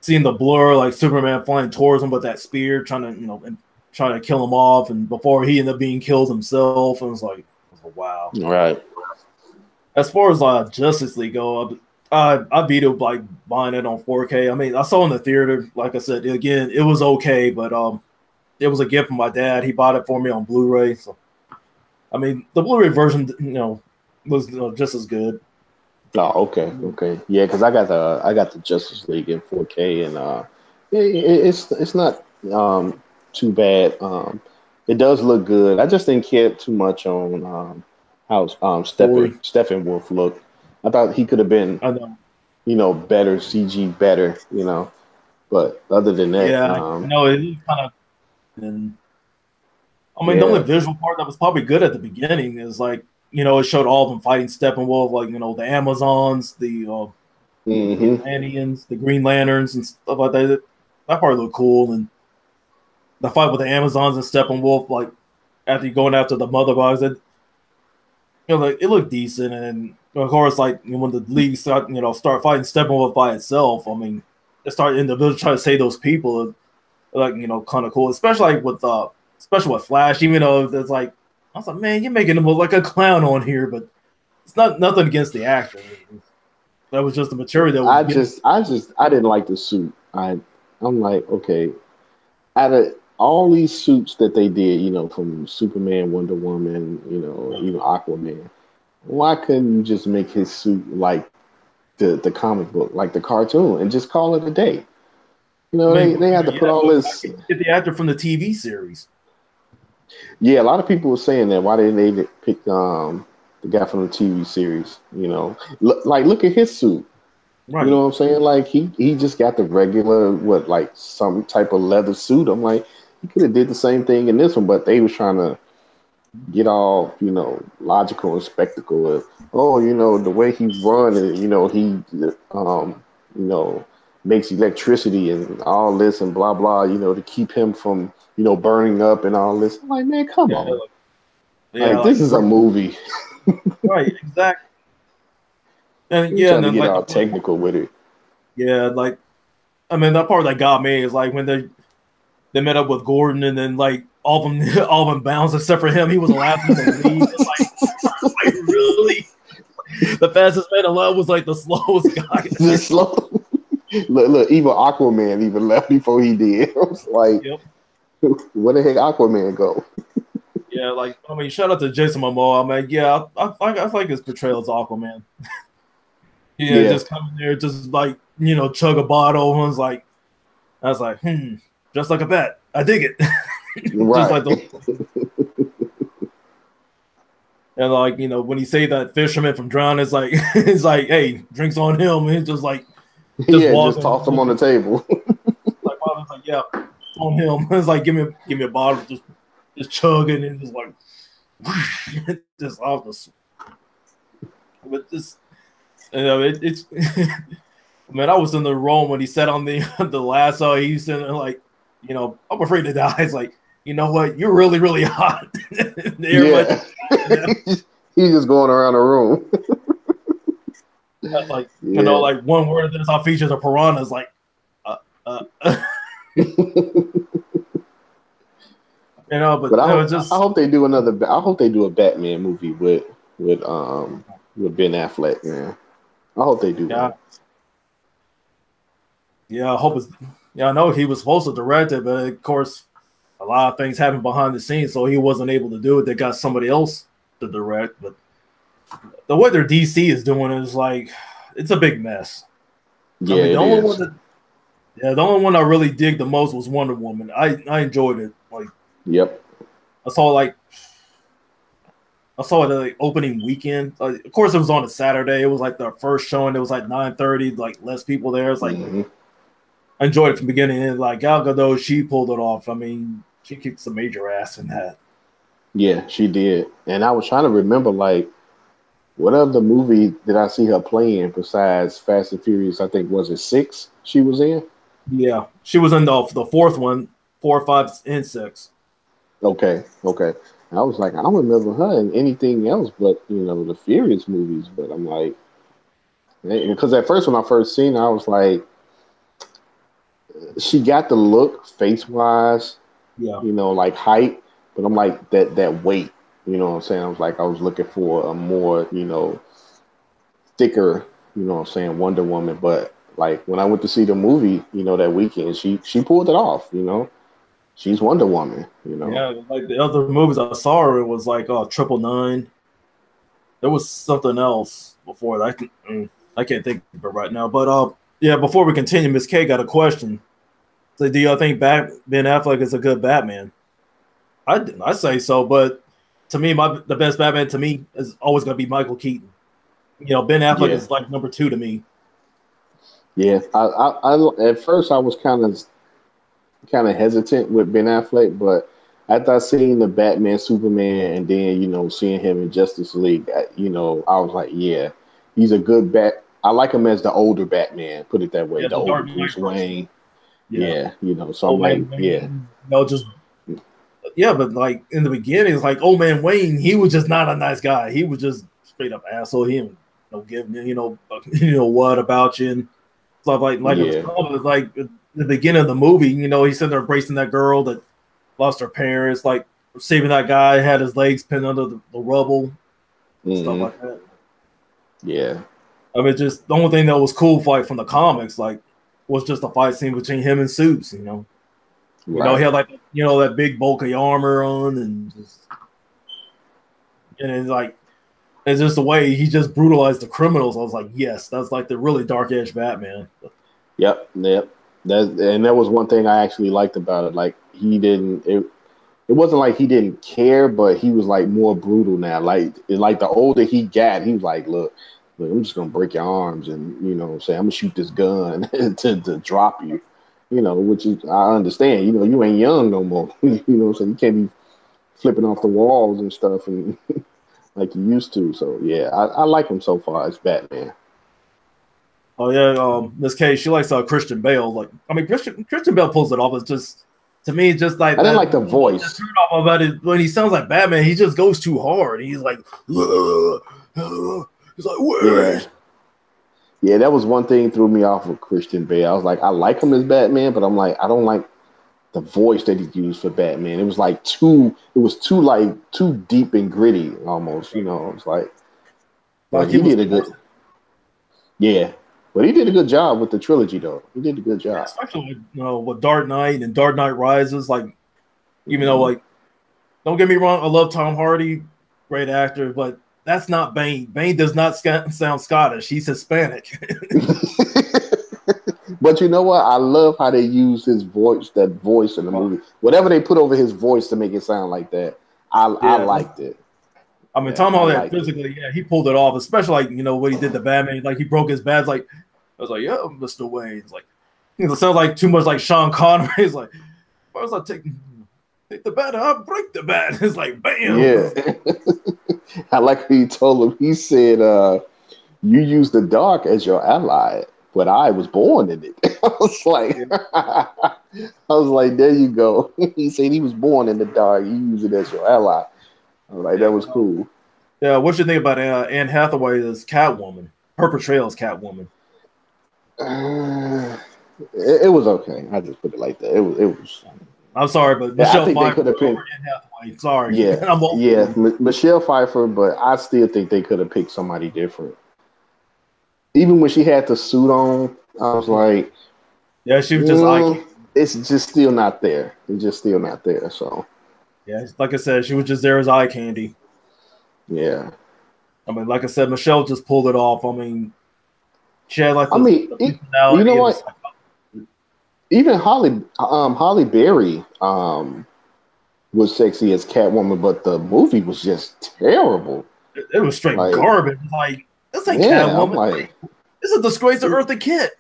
seeing the blur, like Superman flying towards him with that spear, trying to kill him off, and before he ended up being killed himself, and it was like, wow, right. As far as Justice League go, I vetoed like buying it on 4K. I mean, I saw it in the theater. Like I said, again, it was okay, but it was a gift from my dad. He bought it for me on Blu-ray. So, I mean, the Blu-ray version, was just as good. Oh, okay, yeah, because I got the Justice League in 4K, and it's not too bad. It does look good. I just didn't care too much on how Steppenwolf looked. I thought he could have been, better CG, better, But other than that, it was kind of. And I mean, the only visual part that was probably good at the beginning is like it showed all of them fighting Steppenwolf, like the Amazons, the Atlanteans, the Green Lanterns, and stuff like that. That part looked cool, and the fight with the Amazons and Steppenwolf, like after you going after the Mother Box, like it looked decent, and of course, like when the league start fighting Steppenwolf by itself, I mean, they start individually trying to save those people, like kind of cool, especially like with Flash, even though it's like I was like, man, you're making him look like a clown on here, but it's nothing against the actor. That was just the material that was I didn't like the suit. I'm like, okay, out of all these suits that they did, from Superman, Wonder Woman, even Aquaman, why couldn't you just make his suit like the comic book, like the cartoon, and just call it a day? They had to put all this. Get the actor from the TV series. Yeah, a lot of people were saying that. Why didn't they pick the guy from the TV series? Look at his suit. Right. You know what I'm saying? Like he just got the regular some type of leather suit. I'm like, he could have did the same thing in this one, but they was trying to get all logical and spectacle of, the way he run and he makes electricity and all this and blah blah, to keep him from burning up and all this. I'm like, man, come on. This is a movie. Right, exactly. And and then get all technical with it. Yeah, like I mean that part that got me is like when they met up with Gordon and then like all of them bounced except for him. He was the last one to leave. Like really, the fastest man alive was like the slowest guy. Just slow. Look, even Aquaman even left before he did. I was like, where the heck Aquaman go? Yeah, like I mean, shout out to Jason Momoa. I mean, yeah, I like his portrayal as Aquaman. Just coming there, just like chug a bottle. I was like, just like a bat. I dig it. Right. Just like and like when he saved that fisherman from drowning, it's like hey, drinks on him. And he's just like just toss him on the table. Like I was like, yeah, on him. It's like give me a bottle, just chugging and just like just off the. But this, it's. Man, I was in the room when he sat on the lasso. He's in there like, I'm afraid to die. It's like, you know what? You're really, really hot. Yeah. He's just going around the room. That's like, like one word of this, how features a piranha is like, but I hope they do I hope they do a Batman movie with Ben Affleck, man. I hope they do that. Yeah, I hope it's. Yeah, I know he was supposed to direct it, but of course, a lot of things happened behind the scenes, so he wasn't able to do it. They got somebody else to direct, but the way their DC is doing it is like it's a big mess. Yeah, the only one I really dig the most was Wonder Woman. I enjoyed it. Like, yep. I saw it like opening weekend. Of course, it was on a Saturday. It was like the first showing. It was like 9:30, like less people there. It's like. I enjoyed it from the beginning, and like Gal Gadot, she pulled it off. I mean, she kicked some major ass in that. Yeah, she did. And I was trying to remember, like, what other movie did I see her playing besides Fast and Furious? I think was it 6 she was in? Yeah, she was in the fourth one, 4, 5, and 6. Okay. And I was like, I don't remember her in anything else but the Furious movies. But I'm like, because at first when I first seen her, I was like. She got the look face wise, like height, but I'm like that weight, you know what I'm saying? I was looking for a more, thicker, Wonder Woman. But like when I went to see the movie, that weekend, she pulled it off, She's Wonder Woman, Yeah, like the other movies I saw her, it was like 999. There was something else before that. I can't think of it right now. But yeah, before we continue, Miss K got a question. So, do y'all think Ben Affleck is a good Batman? I say so, but to me, the best Batman to me is always going to be Michael Keaton. Ben Affleck is like number 2 to me. Yeah, I at first I was kind of hesitant with Ben Affleck, but after I seen the Batman Superman and then seeing him in Justice League, I was like, yeah, he's a good I like him as the older Batman, put it that way, the older Bruce Wayne. Yeah, so I'm like, yeah. But like in the beginning, it's like old man Wayne, he was just not a nice guy. He was just straight up asshole. He don't give what about you and stuff like it was like at the beginning of the movie, he's sitting there embracing that girl that lost her parents, like saving that guy, had his legs pinned under the rubble, stuff like that. Yeah. I mean, just the only thing that was cool from the comics, like, was just a fight scene between him and Supes, Right. He had like that big bulky armor on, and it's like it's just the way he just brutalized the criminals. I was like, yes, that's like the really dark edge Batman. Yep. That was one thing I actually liked about it. Like he didn't. It wasn't like he didn't care, but he was like more brutal now. Like the older he got, he was like, look, I'm just gonna break your arms, and I'm gonna shoot this gun to drop you. Which is, I understand. You ain't young no more. So you can't be flipping off the walls and stuff and like you used to. So yeah, I like him so far as Batman. Oh yeah, Miss K, she likes Christian Bale. Like, I mean, Christian Bale pulls it off. It's just to me, just like I didn't like the voice. Turn off about it when he sounds like Batman. He just goes too hard. He's like, he's like, where? Yeah, that was one thing threw me off with Christian Bale. I was like, I like him as Batman, but I'm like, I don't like the voice that he used for Batman. It was like too deep and gritty almost. It's like he did a good. Yeah, but he did a good job with the trilogy, though. He did a good job, especially with Dark Knight and Dark Knight Rises. Like, even though, like, don't get me wrong, I love Tom Hardy, great actor, but that's not Bane. Bane does not sound Scottish. He's Hispanic. But you know what? I love how they use that voice in the movie. Whatever they put over his voice to make it sound like that, I liked it. I mean, Tom Hardy physically, he pulled it off. Especially like when he did the Batman, like he broke his badge. Like I was like, yeah, Mr. Wayne. It's like it sounds like too much like Sean Connery. It's like I was like, take the bat, I'll break the bat. It's like, bam. Yeah. I like how you told him. He said, "You use the dark as your ally, but I was born in it." I was like, Yeah. there you go. He said he was born in the dark. You use it as your ally. I was like, Yeah, that was cool. yeah. What you think about Anne Hathaway as Catwoman? Her portrayal as Catwoman. Uh, it was okay. I just put it like that. It was. I'm sorry, but Yeah, I Michelle think they Pfeiffer could have over picked. Anne Hathaway. Sorry, Yeah, I'm old yeah, school. Michelle Pfeiffer, but I still think they could have picked somebody different. Even when she had the suit on, I was Yeah, like, yeah. She was just eye mm, candy. it's just still not there. It's just still not there. So Yeah, like I said, she was just there as eye candy. yeah. I mean, like I said, Michelle just pulled it off. I mean, she had like I the, mean, the you know personality and the what? Even Holly Berry, was sexy as Catwoman, but the movie was just terrible. it was straight Like, garbage. Like, this ain't yeah, I'm Catwoman. like, It's a disgrace to it, Eartha Kitt.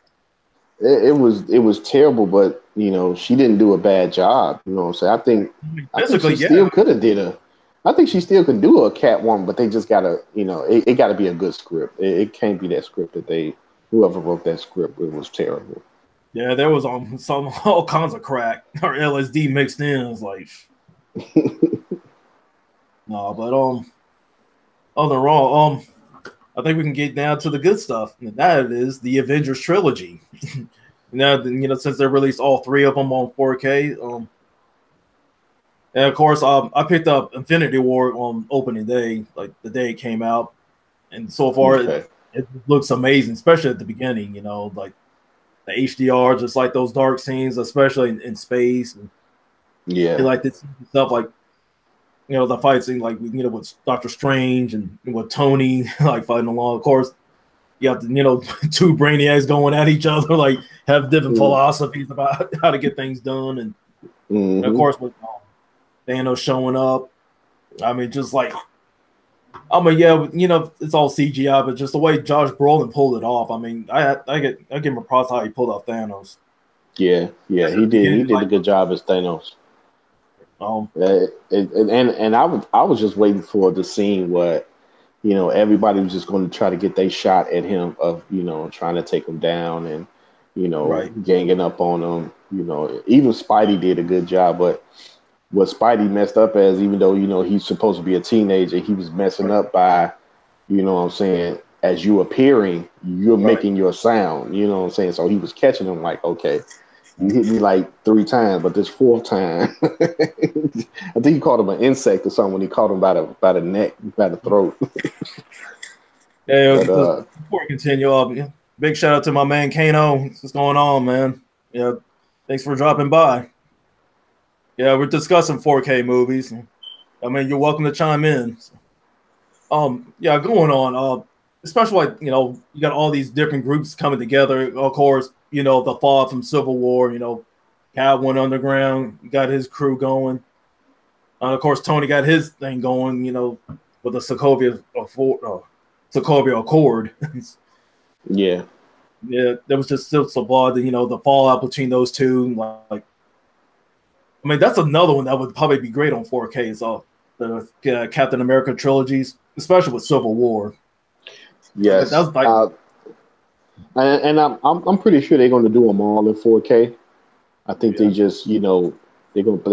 it was terrible, but she didn't do a bad job. You know what I'm saying? I mean, I think physically, she yeah. still could have did a. I think she still could do a Catwoman, but they just gotta, it got to be a good script. It can't be that script that whoever wrote that script, it was terrible. Yeah, there was some all kinds of crack or LSD mixed in. It's like, no, but overall, I think we can get down to the good stuff, and that is the Avengers trilogy. Now, since they released all three of them on 4K, and of course, I picked up Infinity War on opening day, like the day it came out, and so far Okay. it looks amazing, especially at the beginning. Like the HDR, just like those dark scenes, especially in space, and Yeah. like this stuff, like the fight scene, like with Doctor Strange and with Tony, like fighting along. Of course, you have to, two brainiacs going at each other, like have different philosophies about how to get things done, and of Mm-hmm. course with Thanos showing up. I mean, just like yeah, it's all CGI, but just the way Josh Brolin pulled it off. I mean, I give him a props how he pulled off Thanos. Yeah. Yeah. Just at He the did. He beginning, did a like good job as Thanos. um, And I was just waiting for the scene where everybody was just going to try to get their shot at him of trying to take him down and right, ganging up on him. Even Spidey did a good job, but what Spidey messed up as, even though he's supposed to be a teenager, he was messing right, up by what I'm saying, as you appearing, you're right. making your sound. You know what I'm saying? So he was catching him like, okay, you hit me like 3 times, but this fourth time, I think he called him an insect or something when he caught him by the neck, by the throat. Yeah, But before we continue, yeah, big shout out to my man Kano. What's going on, man? Yeah, thanks for dropping by. Yeah, we're discussing 4K movies. I mean, you're welcome to chime in. Yeah, going on. Especially like you got all these different groups coming together. Of course, the fall from Civil War. Cal went underground, got his crew going. Of course, Tony got his thing going. With the Sokovia Accord. yeah, Yeah, there was just still some blood. The fallout between those two. Like, I mean, that's another one that would probably be great on 4K. So the Captain America trilogies, especially with Civil War. yes. That's like, And I'm pretty sure they're going to do them all in 4K. I think they yeah, just they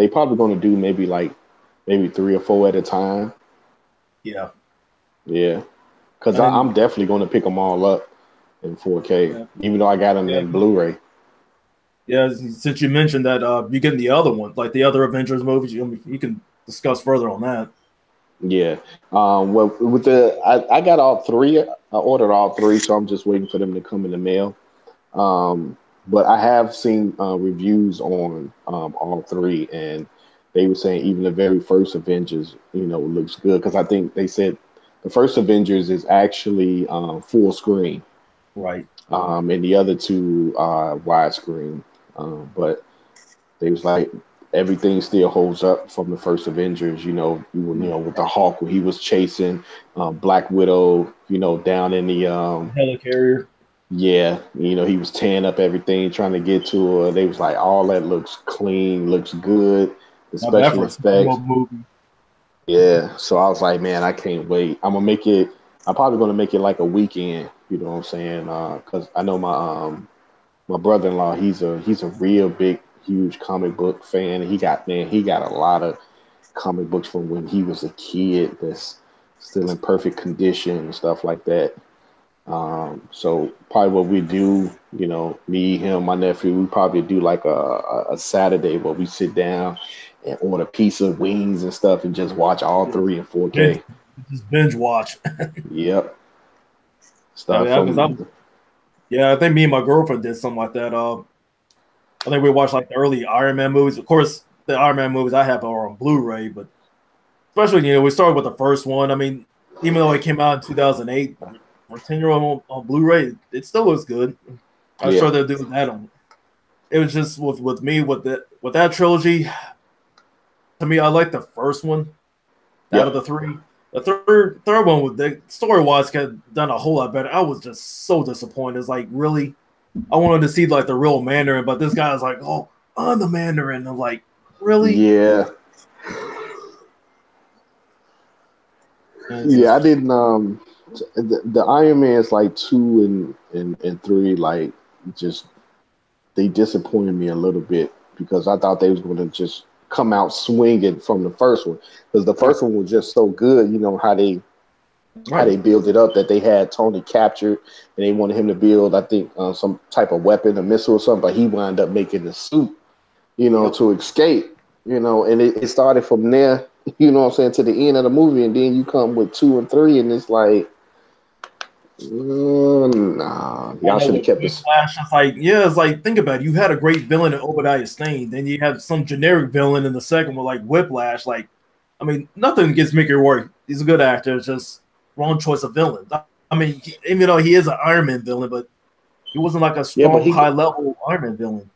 probably going to do maybe 3 or 4 at a time. yeah, Yeah, because I'm and definitely going to pick them all up in 4K, yeah, even though I got them yeah, in Blu-ray. yeah. Since you mentioned that, you getting the other one, like the other Avengers movies, you can discuss further on that. Yeah. Well, I got all three. I ordered all three, so I'm just waiting for them to come in the mail. But I have seen reviews on all three, and they were saying even the very first Avengers, looks good because I think they said the first Avengers is actually full screen, Right. and the other two are widescreen. But they was like everything still holds up from the first Avengers. With the Hulk when he was chasing Black Widow, down in the Helicarrier. Yeah, you know, he was tearing up everything, trying to get to her. They was like, all that looks clean, looks good, the Now that special for a solo effects. movie. Yeah, so I was like, man, I can't wait. I'm gonna make it. I'm probably gonna make it like a weekend. You know what I'm saying? Because I know my brother-in-law. He's a real big, huge comic book fan. He got a lot of comic books from when he was a kid that's still in perfect condition and stuff like that. So probably what we do, you know, me, him, my nephew, we probably do like a Saturday where we sit down and order pizza, wings, and stuff, and just watch all three in Binge, 4K. just binge watch. Yep, I stuff mean, because from I think me and my girlfriend did something like that. I think we watched like the early Iron Man movies. Of course, the Iron Man movies I have are on Blu-ray, but especially we started with the first one. I mean, even though it came out in 2008, for 10-year-old on Blu-ray, it still looks good. I'm yeah, sure they'll do that on. It was just with me with that trilogy. To me, I like the first one out of yep, the three. The third one with the story wise got done a whole lot better. I was just so disappointed. It's like really, I wanted to see like the real Mandarin, but this guy is like, oh, I'm the Mandarin. I'm like, really? yeah, And it's yeah. I just didn't. The Iron Man's like two and three, like just they disappointed me a little bit because I thought they was going to just come out swinging from the first one because the right, first one was just so good. You know how right, they built it up that they had Tony captured and they wanted him to build, I think, some type of weapon, a missile or something, but he wound up making the suit, you know, yep. to escape. You know, and it started from there. You know what I'm saying, to the end of the movie, and then you come with two and three, and it's like, nah, I y'all know should have with kept this. Whiplash, it's like think about it. You had a great villain in Obadiah Stane, then you have some generic villain in the second one, like Whiplash. Like, I mean, nothing against Mickey Rourke. He's a good actor. It's just wrong choice of villain. I mean, even though he is an Iron Man villain, but he wasn't like a Yeah, but strong, high level Iron Man villain.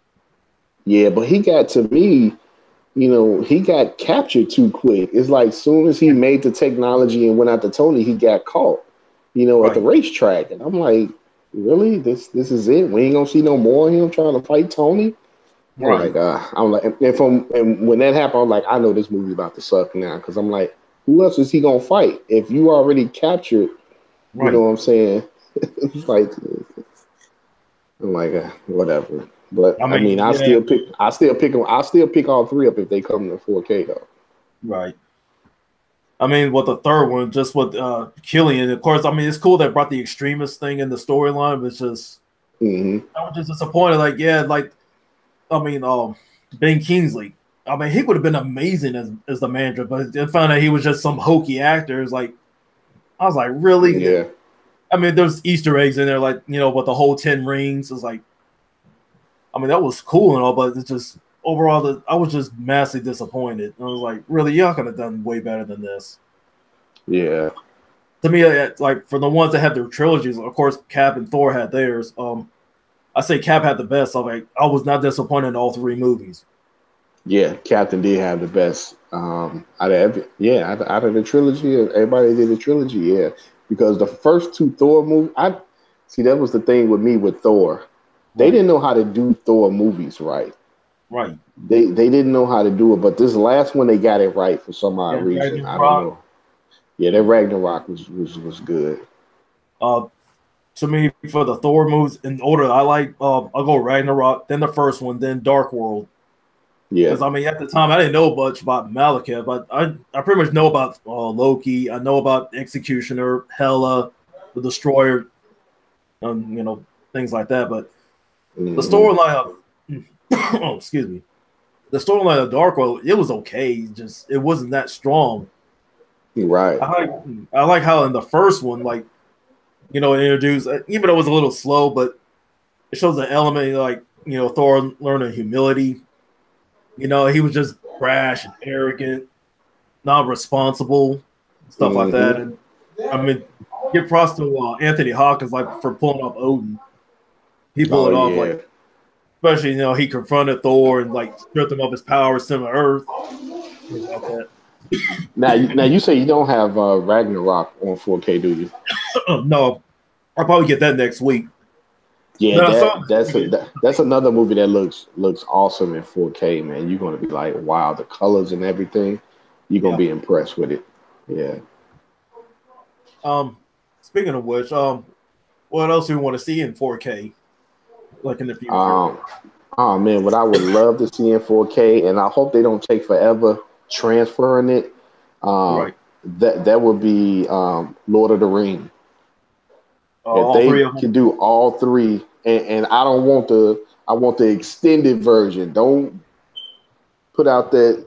he got to me. You know, he got captured too quick. It's like soon as he made the technology and went out to Tony, he got caught, you know, at the Right, racetrack. And I'm like, really? This is it? We ain't gonna see no more of him trying to fight Tony? right, I'm like, and when that happened, I'm like, I know this movie's about to suck now because I'm like, who else is he gonna fight if you already captured? You know right. what I'm saying? It's like, I'm like, whatever. But I I mean, mean, yeah, I still pick all three up if they come to 4K though. right. I mean, with the third one, just with Killian, of course. I mean, it's cool that brought the extremist thing in the storyline, but it's just Hmm. I was just disappointed. Like, yeah, like I mean, Ben Kingsley. I mean, he would have been amazing as the manager, but I found out he was just some hokey actor. It's like I was like, really? Yeah. I mean, there's Easter eggs in there, like with the whole 10 rings. It's like, I mean, that was cool and all, but it's just overall, I was just massively disappointed. I was like, really, y'all could have done way better than this. Yeah. To me, like for the ones that have their trilogies, of course, Cap and Thor had theirs. I say Cap had the best. So like, I was not disappointed in all three movies. Yeah. Captain did have the best. Out of the trilogy, everybody did the trilogy. Yeah. Because the first two Thor movies, I see that was the thing with me with Thor. They Right, didn't know how to do Thor movies right. right. They didn't know how to do it, but this last one they got it right for some odd Yeah, reason. I don't Ragnarok. know. Yeah, that Ragnarok was good. Uh, to me, for the Thor movies in order I like, I'll go Ragnarok, then the first one, then Dark World. Yeah. Because I mean, at the time, I didn't know much about Malekith, but I pretty much know about Loki. I know about Executioner, Hela, the Destroyer, things like that. But the Hmm. storyline of oh, excuse me, the storyline of Dark World, it was okay. Just it wasn't that strong. Right. I like I like how in the first one, like it introduced, even though it was a little slow, but it shows an element like Thor learning humility. He was just brash and arrogant, not responsible, stuff like that. Hmm. And I mean, give props to Anthony Hawkins like for pulling off Odin. He pulled Oh it off, like yeah. especially he confronted Thor and like stripped him of his powers, sent him to Earth, things like that. Now you say you don't have Ragnarok on 4K, do you? No, I'll probably get that next week. Yeah, No, so that's another movie that looks awesome in 4K, man. You're gonna be like, wow, the colors and everything. You're gonna yeah. be impressed with it. Yeah. Um, speaking of which, what else do you want to see in 4K, like in the future? Um, oh man, what I would love to see in 4K, and I hope they don't take forever transferring it. Um, Right. that would be Lord of the Ring. If All they three of them. can do all three, and I don't want I want the extended version. Don't put out that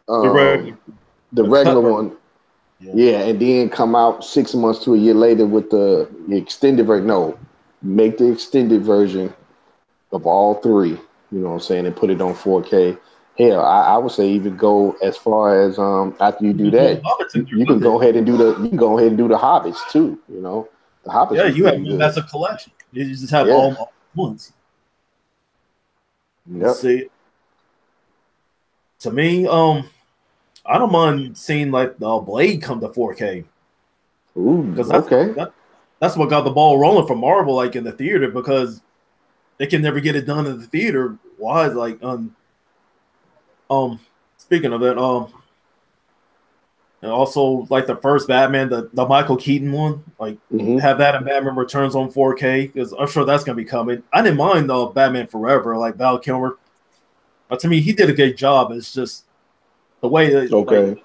The regular, the the cut regular version. one. Yeah. Yeah, and then come out 6 months to a year later with the extended version. No, make the extended version of all three. You know what I'm saying, and put it on 4K. Hell, I would say even go as far as after you do You pull that, Hobbits in there you can with go it. ahead and do the Hobbits too. You know, the Hobbits Yeah, was you have pretty one good. massive collection. You just have Yeah. all once. Let's Yep. see. To me, I don't mind seeing like the Blade come to 4K Ooh. because Okay. that's what got the ball rolling for Marvel, like in the theater, because they can never get it done in the theater. Why? Like, um, speaking of it, and also like the first Batman, the Michael Keaton one, like Hmm. have that in Batman Returns on 4K because I'm sure that's gonna be coming. I didn't mind Batman Forever, like Val Kilmer, but to me he did a great job. It's just the way that, like, Okay.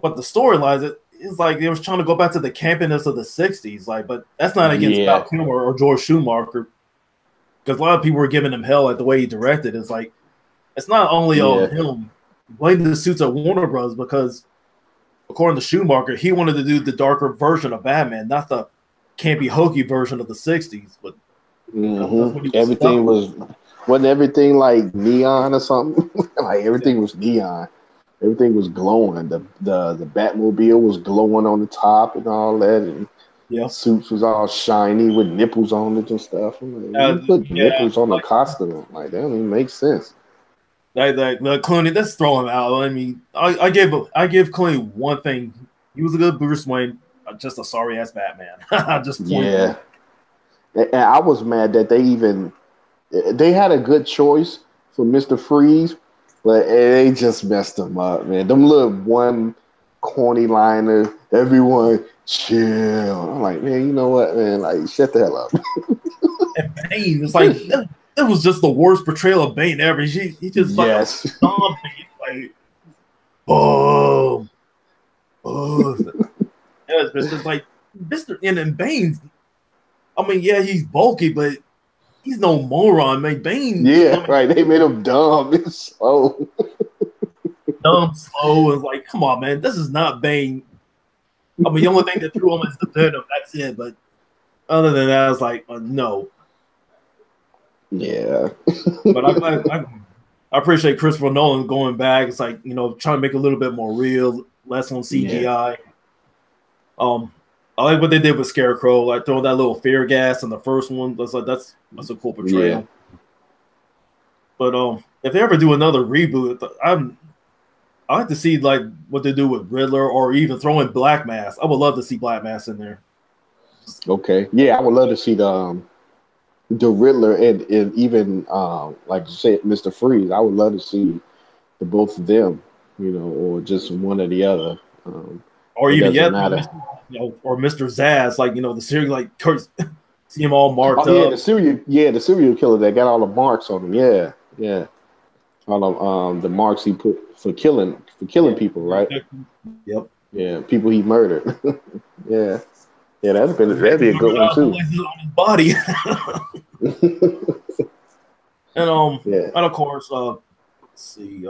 but the storylines, it is like they was trying to go back to the campiness of the '60s, like, but that's not against Val Yeah. Kilmer or George Schumacher because a lot of people were giving him hell at the way he directed. It's like it's not only on Yeah. him blaming the suits at Warner Bros. Because according to Schumacher, he wanted to do the darker version of Batman, not the campy hokey version of the '60s. But that's what he was Everything stuck with. wasn't everything like neon or something. Like Yeah, everything was neon. Everything was glowing. The Batmobile was glowing on the top and all that, and yeah, suits was all shiny with nipples on it and stuff. I'm like, you put yeah. nipples on a Like costume? Like that don't even make sense. Clooney, let's throw him out. I mean, I give Clooney one thing. He was a good Bruce Wayne, just a sorry ass Batman. Just point Yeah, blank. and I was mad that they had a good choice for Mr. Freeze, but they just messed him up, man. Them little one corny liner, everyone chill. I'm like, man, you know what, man? Like, shut the hell up. And Bane, it's like that was just the worst portrayal of Bane ever. He just like a Yes. zombie, like boom, boom. Yeah, it's just like Mr. And Bane. I mean, yeah, he's bulky, but he's no moron, man. Bane, I Yeah, mean, right. They made him dumb and slow. dumb, slow, and like, come on, man, this is not Bane. I mean, the only thing that threw him is the venom. That's it. But other than that, I was like, no. Yeah. But I appreciate Christopher Nolan going back. It's like trying to make it a little bit more real, less on Yeah. CGI. I like what they did with Scarecrow, like throwing that little fear gas in the first one. That's a cool Yeah. portrayal. But if they ever do another reboot, I like to see like what they do with Riddler or even throwing Black Mass. I would love to see Black Mass in there. Okay. Yeah, I would love to see the Riddler and even like you said, Mr. Freeze. I would love to see the both of them, or just one or the other. Or It even doesn't yet, matter. or Mr. Zaz, like the series, like Kurt, see him all marked Oh yeah, up. the serial killer that got all the marks on him. Yeah, yeah, all of the marks he put for killing Yeah. people, right? Yep. Yeah, people he murdered. Yeah, yeah, that'd Maybe be a good one too. places on his body. and Yeah. and of course, let's see,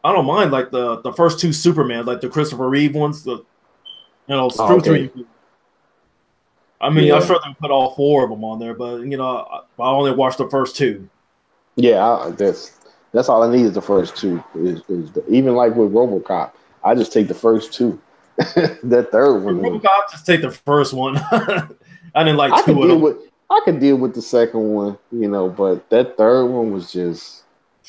I don't mind like the first two Superman, like the Christopher Reeve ones. Oh, Screw okay. through. I mean, I'm Yeah, sure they put all four of them on there, but I only watched the first two. yeah. That's all I need is the first two. Even like with RoboCop, I just take the first two. That third For one was RoboCop, just take the first one. I didn't like I could two of deal them. with I could deal with the second one, but that third one was just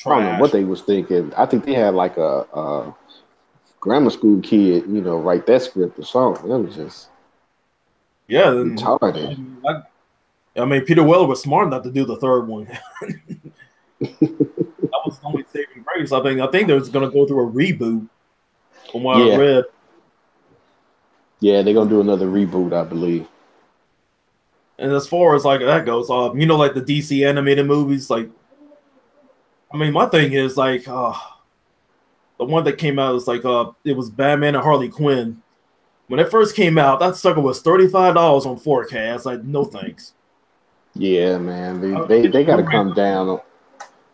I don't know what Trash. they was thinking. I think they had like a grammar school kid, write that script or something. That was just Yeah, and Retarded. I mean, Peter Weller was smart enough to do the third one. That was the only saving grace. I think they're going to go through a reboot, from what I Yeah, read. yeah, they're gonna do another reboot, I believe. And as far as like that goes, like the DC animated movies, like I mean, my thing is like the one that came out is like it was Batman and Harley Quinn. When it first came out, that sucker was $35 on 4K. I was like, no thanks. Yeah, man, Get they the got to Blu-ray. come down.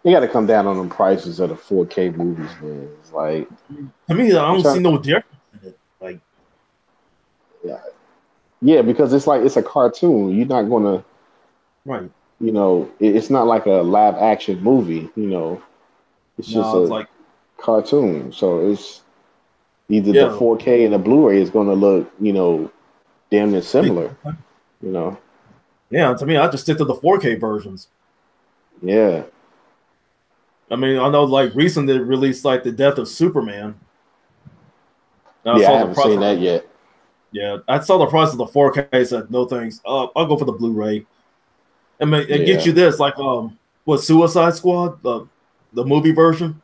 They got to come down on the prices of the 4K movies, man. It's like, To me, I I'm don't see trying, no difference in it. Like, yeah, yeah, because it's like it's a cartoon. You're not gonna, right? it's not like a live action movie. It's just No, it's a like, cartoon. So it's either the yeah, 4K and the Blu-ray is gonna look, damn near similar. You know, yeah. To me, I just stick to the 4K versions. yeah, I mean, I know like recently they released like the Death of Superman. And I yeah. I saw the haven't price seen of that the yet. yeah, I saw the price of the 4K. Said no thanks. I'll go for the Blu-ray. I mean, it gets Yeah. you this like what Suicide Squad the movie version.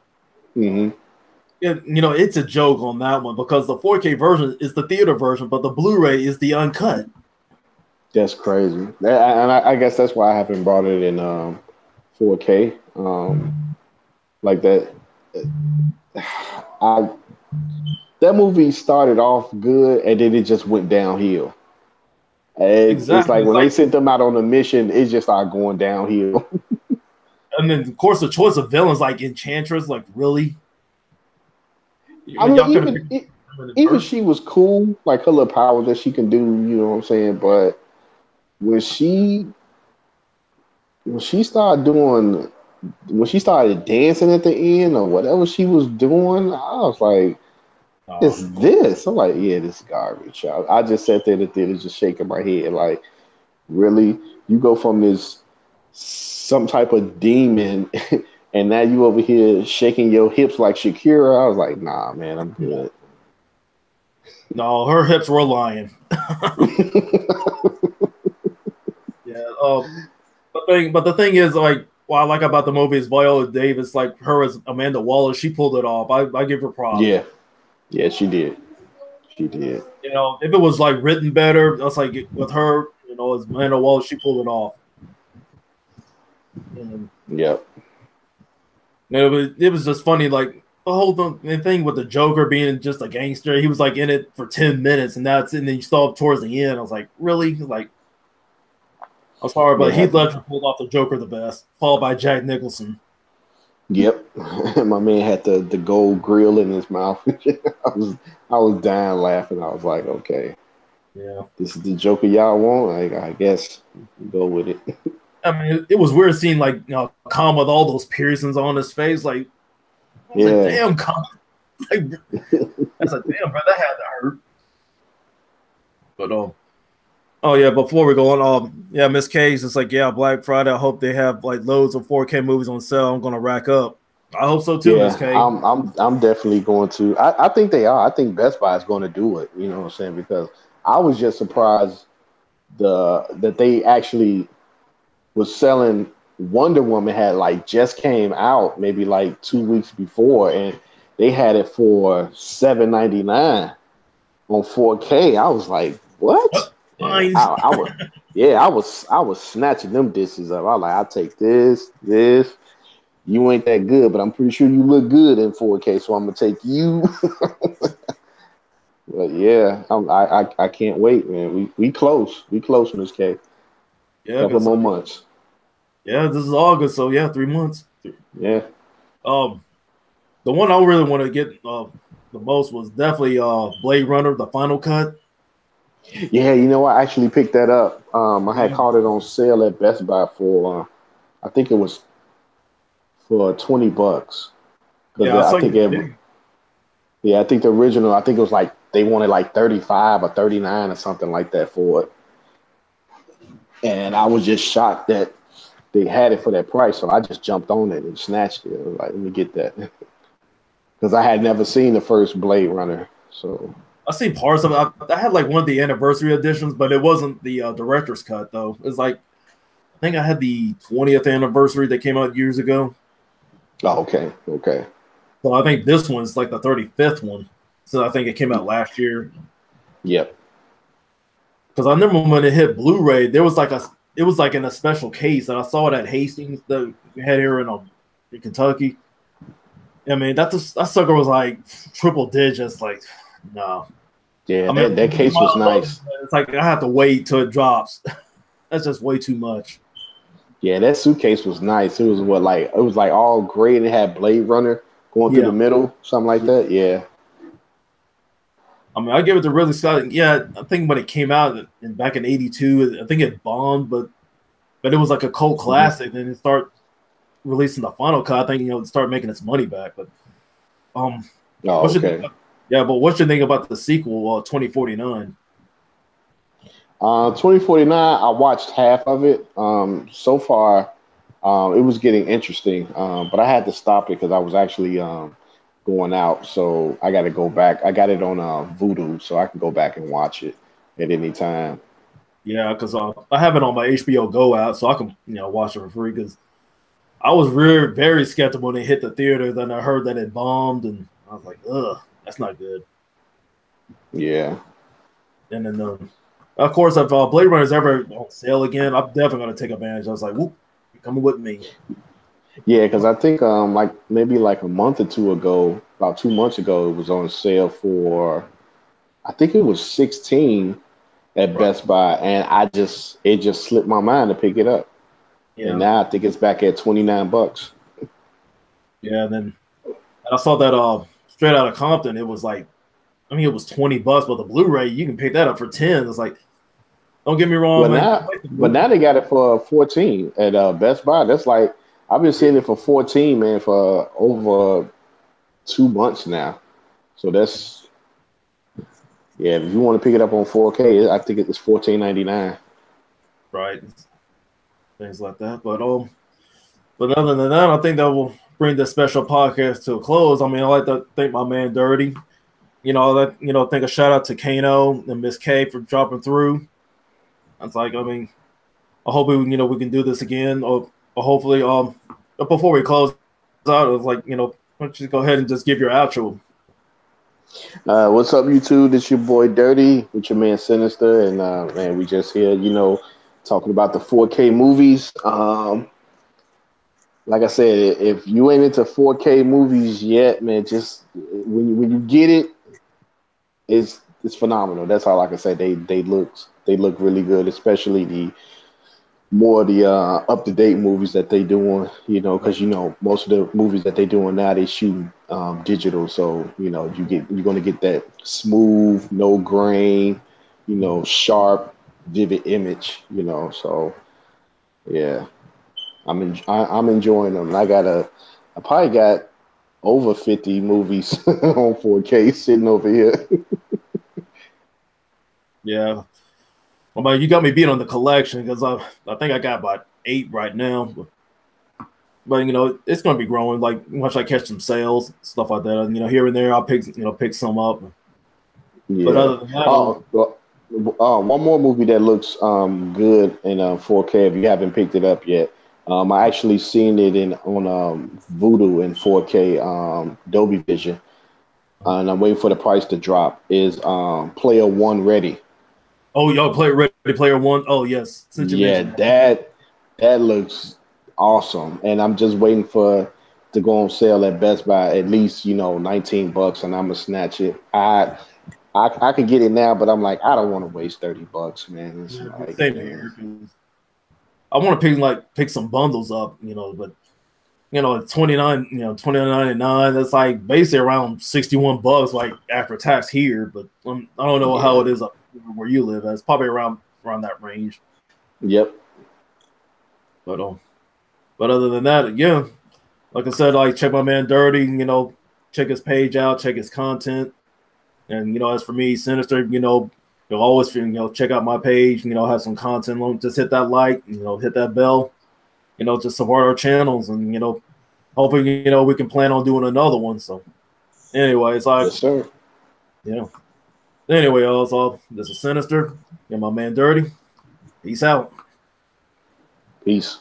Hmm. Yeah, it's a joke on that one because the 4K version is the theater version, but the Blu-ray is the uncut. That's crazy. And I guess that's why I haven't brought it in 4K. Like that. I That movie started off good and then it just went downhill. It's Exactly. like It's when they like, sent them out on a mission, it just started going downhill. and then of course the choice of villains like Enchantress, like really, I mean, y'all could have picked them in the even dirt. she was cool, like her little powers that she can do. You know what I'm saying? But when she when she started doing when she started dancing at the end or whatever she was doing, I was like, Uh, "It's this." I'm like, "Yeah, this is garbage." I just sat there in the theater, just shaking my head, like, "Really? You go from this some type of demon, and now you over here shaking your hips like Shakira?" I was like, "Nah, man, I'm good." no, her hips were lying. Yeah. But the thing is, like, what I like about the movie is Viola Davis, like her as Amanda Waller, she pulled it off. I give her props. Yeah, yeah, she did. She did. If it was like written better, that's like with her, as Amanda Waller, she pulled it off. And Yep. it was just funny, like the whole thing with the Joker being just a gangster. He was like in it for 10 minutes, and then you saw him towards the end. I was like, really? Like, I'm sorry, but Yeah. Heath Ledger pulled off the Joker the best, followed by Jack Nicholson. Yep. My man had the gold grill in his mouth. I was dying laughing. I was like, okay, Yeah. this is the Joker y'all want. I guess go with it. I mean, it was weird seeing like Khan with all those piercings on his face. Like, I was like, Yeah. damn, Khan. Like, I was like, damn, bro, that had to hurt. But oh yeah, before we go on, yeah, Miss Case, it's like, yeah, Black Friday. I hope they have like loads of 4K movies on sale. I'm gonna rack up. I hope so too, Miss Yeah, K. I'm definitely going to. I think they are. I think Best Buy is going to do it. You know what I'm saying? Because I was just surprised that they actually was selling Wonder Woman had like just came out maybe like 2 weeks before, and they had it for $7.99 on 4K. I was like, what? And Fine. I was, yeah, I was snatching them dishes up. I was like, I'll take this. You ain't that good, but I'm pretty sure you look good in 4K, so I'm gonna take you. But yeah, I can't wait, man. We close, Miss K. Yeah, Couple because more months. yeah, this is August, so yeah, 3 months. Yeah, Um, the one I really want to get the most was definitely Blade Runner, the final cut. yeah. You know, I actually picked that up. I had Yeah, caught it on sale at Best Buy for I think it was for $20 because yeah, I I saw think you. yeah, I think the original, I think it was like they wanted like 35 or 39 or something like that for it, and I was just shocked that they had it for that price, so I just jumped on it and snatched it. I was like, let me get that because I had never seen the first Blade Runner. So I seen parts of it. I had like one of the anniversary editions, but it wasn't the director's cut though. It's like I think I had the 20th anniversary that came out years ago. Oh, okay, okay. So I think this one's like the 35th one. So I think it came out last year. Yep. Because I remember when it hit Blu-ray, there was like it was like in a special case, and I saw it at Hastings that we had here in Kentucky. I mean, that sucker was like triple digits. Like, no. Yeah, I mean, that case was nice. it's like I have to wait till it drops. That's just way too much. Yeah, that suitcase was nice. It was like all gray and it had Blade Runner going through the middle, something like that. Yeah. I mean, I give it to Ridley Scott. Yeah, I think when it came out back in '82, I think it bombed, but it was like a cult classic. And it started releasing the final cut. I think it started making its money back. But oh, okay. But what's your thing about the sequel, 2049? 2049, I watched half of it. So far, it was getting interesting, but I had to stop it because I was actually going out. So I got to go back. I got it on Vudu, so I can go back and watch it at any time. Yeah, because I have it on my HBO Go app, so I can watch it for free. Because I was very skeptical when it hit the theater. Then I heard that it bombed, and I was like, ugh, that's not good. Yeah. And then, of course, if Blade Runner is ever on sale again, I'm definitely going to take advantage. I was like, whoop, you're coming with me. Yeah, because I think like maybe like a month or two ago, about 2 months ago, it was on sale for, I think it was 16 at Best Buy, and it just slipped my mind to pick it up. Yeah. And now I think it's back at $29. Yeah, and I saw that Straight Outta Compton. It was like, I mean, it was $20, but the Blu-ray you can pick that up for 10. It's like, don't get me wrong, but now they got it for 14 at Best Buy. That's like I've been seeing it for 14, man, for over 2 months now. So that's if you want to pick it up on 4K, I think it's $14.99. Right, things like that. But other than that, I think that will bring this special podcast to a close. I mean, I like to thank my man Dirty. Think a shout out to Kano and Miss K for dropping through. It's like, I mean, I hope we can do this again, or hopefully, before we close out, it's like, why don't you go ahead and just give your outro. What's up, YouTube? This your boy Dirty with your man Sinister, and man, we just here, talking about the 4K movies. Like I said, if you ain't into 4K movies yet, man, just when you get it, it's phenomenal. That's all I can say. They look really good, especially the up to date movies that they doing. Because most of the movies that they doing now, they shoot digital, so you're gonna get that smooth, no grain, sharp, vivid image. So yeah, I'm enjoying them. I probably got over 50 movies on 4K sitting over here. Yeah. Well, you got me beat on the collection because I think I got about 8 right now. But it's going to be growing. Like once I catch some sales, stuff like that. Here and there, I'll pick some up. Yeah. But other than that, one more movie that looks good in 4K. If you haven't picked it up yet, I actually seen it on Vudu in 4K Dolby Vision, and I'm waiting for the price to drop. Is Player One Ready? Oh, y'all play Ready Player One? Oh, yes. That looks awesome, and I'm just waiting to go on sale at Best Buy at least $19, and I'm gonna snatch it. I could get it now, but I'm like, I don't want to waste $30, man. It's same here. I want to pick some bundles up, but at 29.99, that's like basically around $61, like after tax here. But I don't know how it is up where you live. It's probably around that range. Yep. But other than that, yeah, like I said, like check my man Dirty. Check his page out, check his content, and as for me, Sinister, you'll always check out my page. Have some content. Just hit that like, hit that bell. Just support our channels, and hopefully we can plan on doing another one. So, anyway, it's like, yes, sir. Yeah. Anyway, also, this is Sinister and my man Dirty. Peace out. Peace.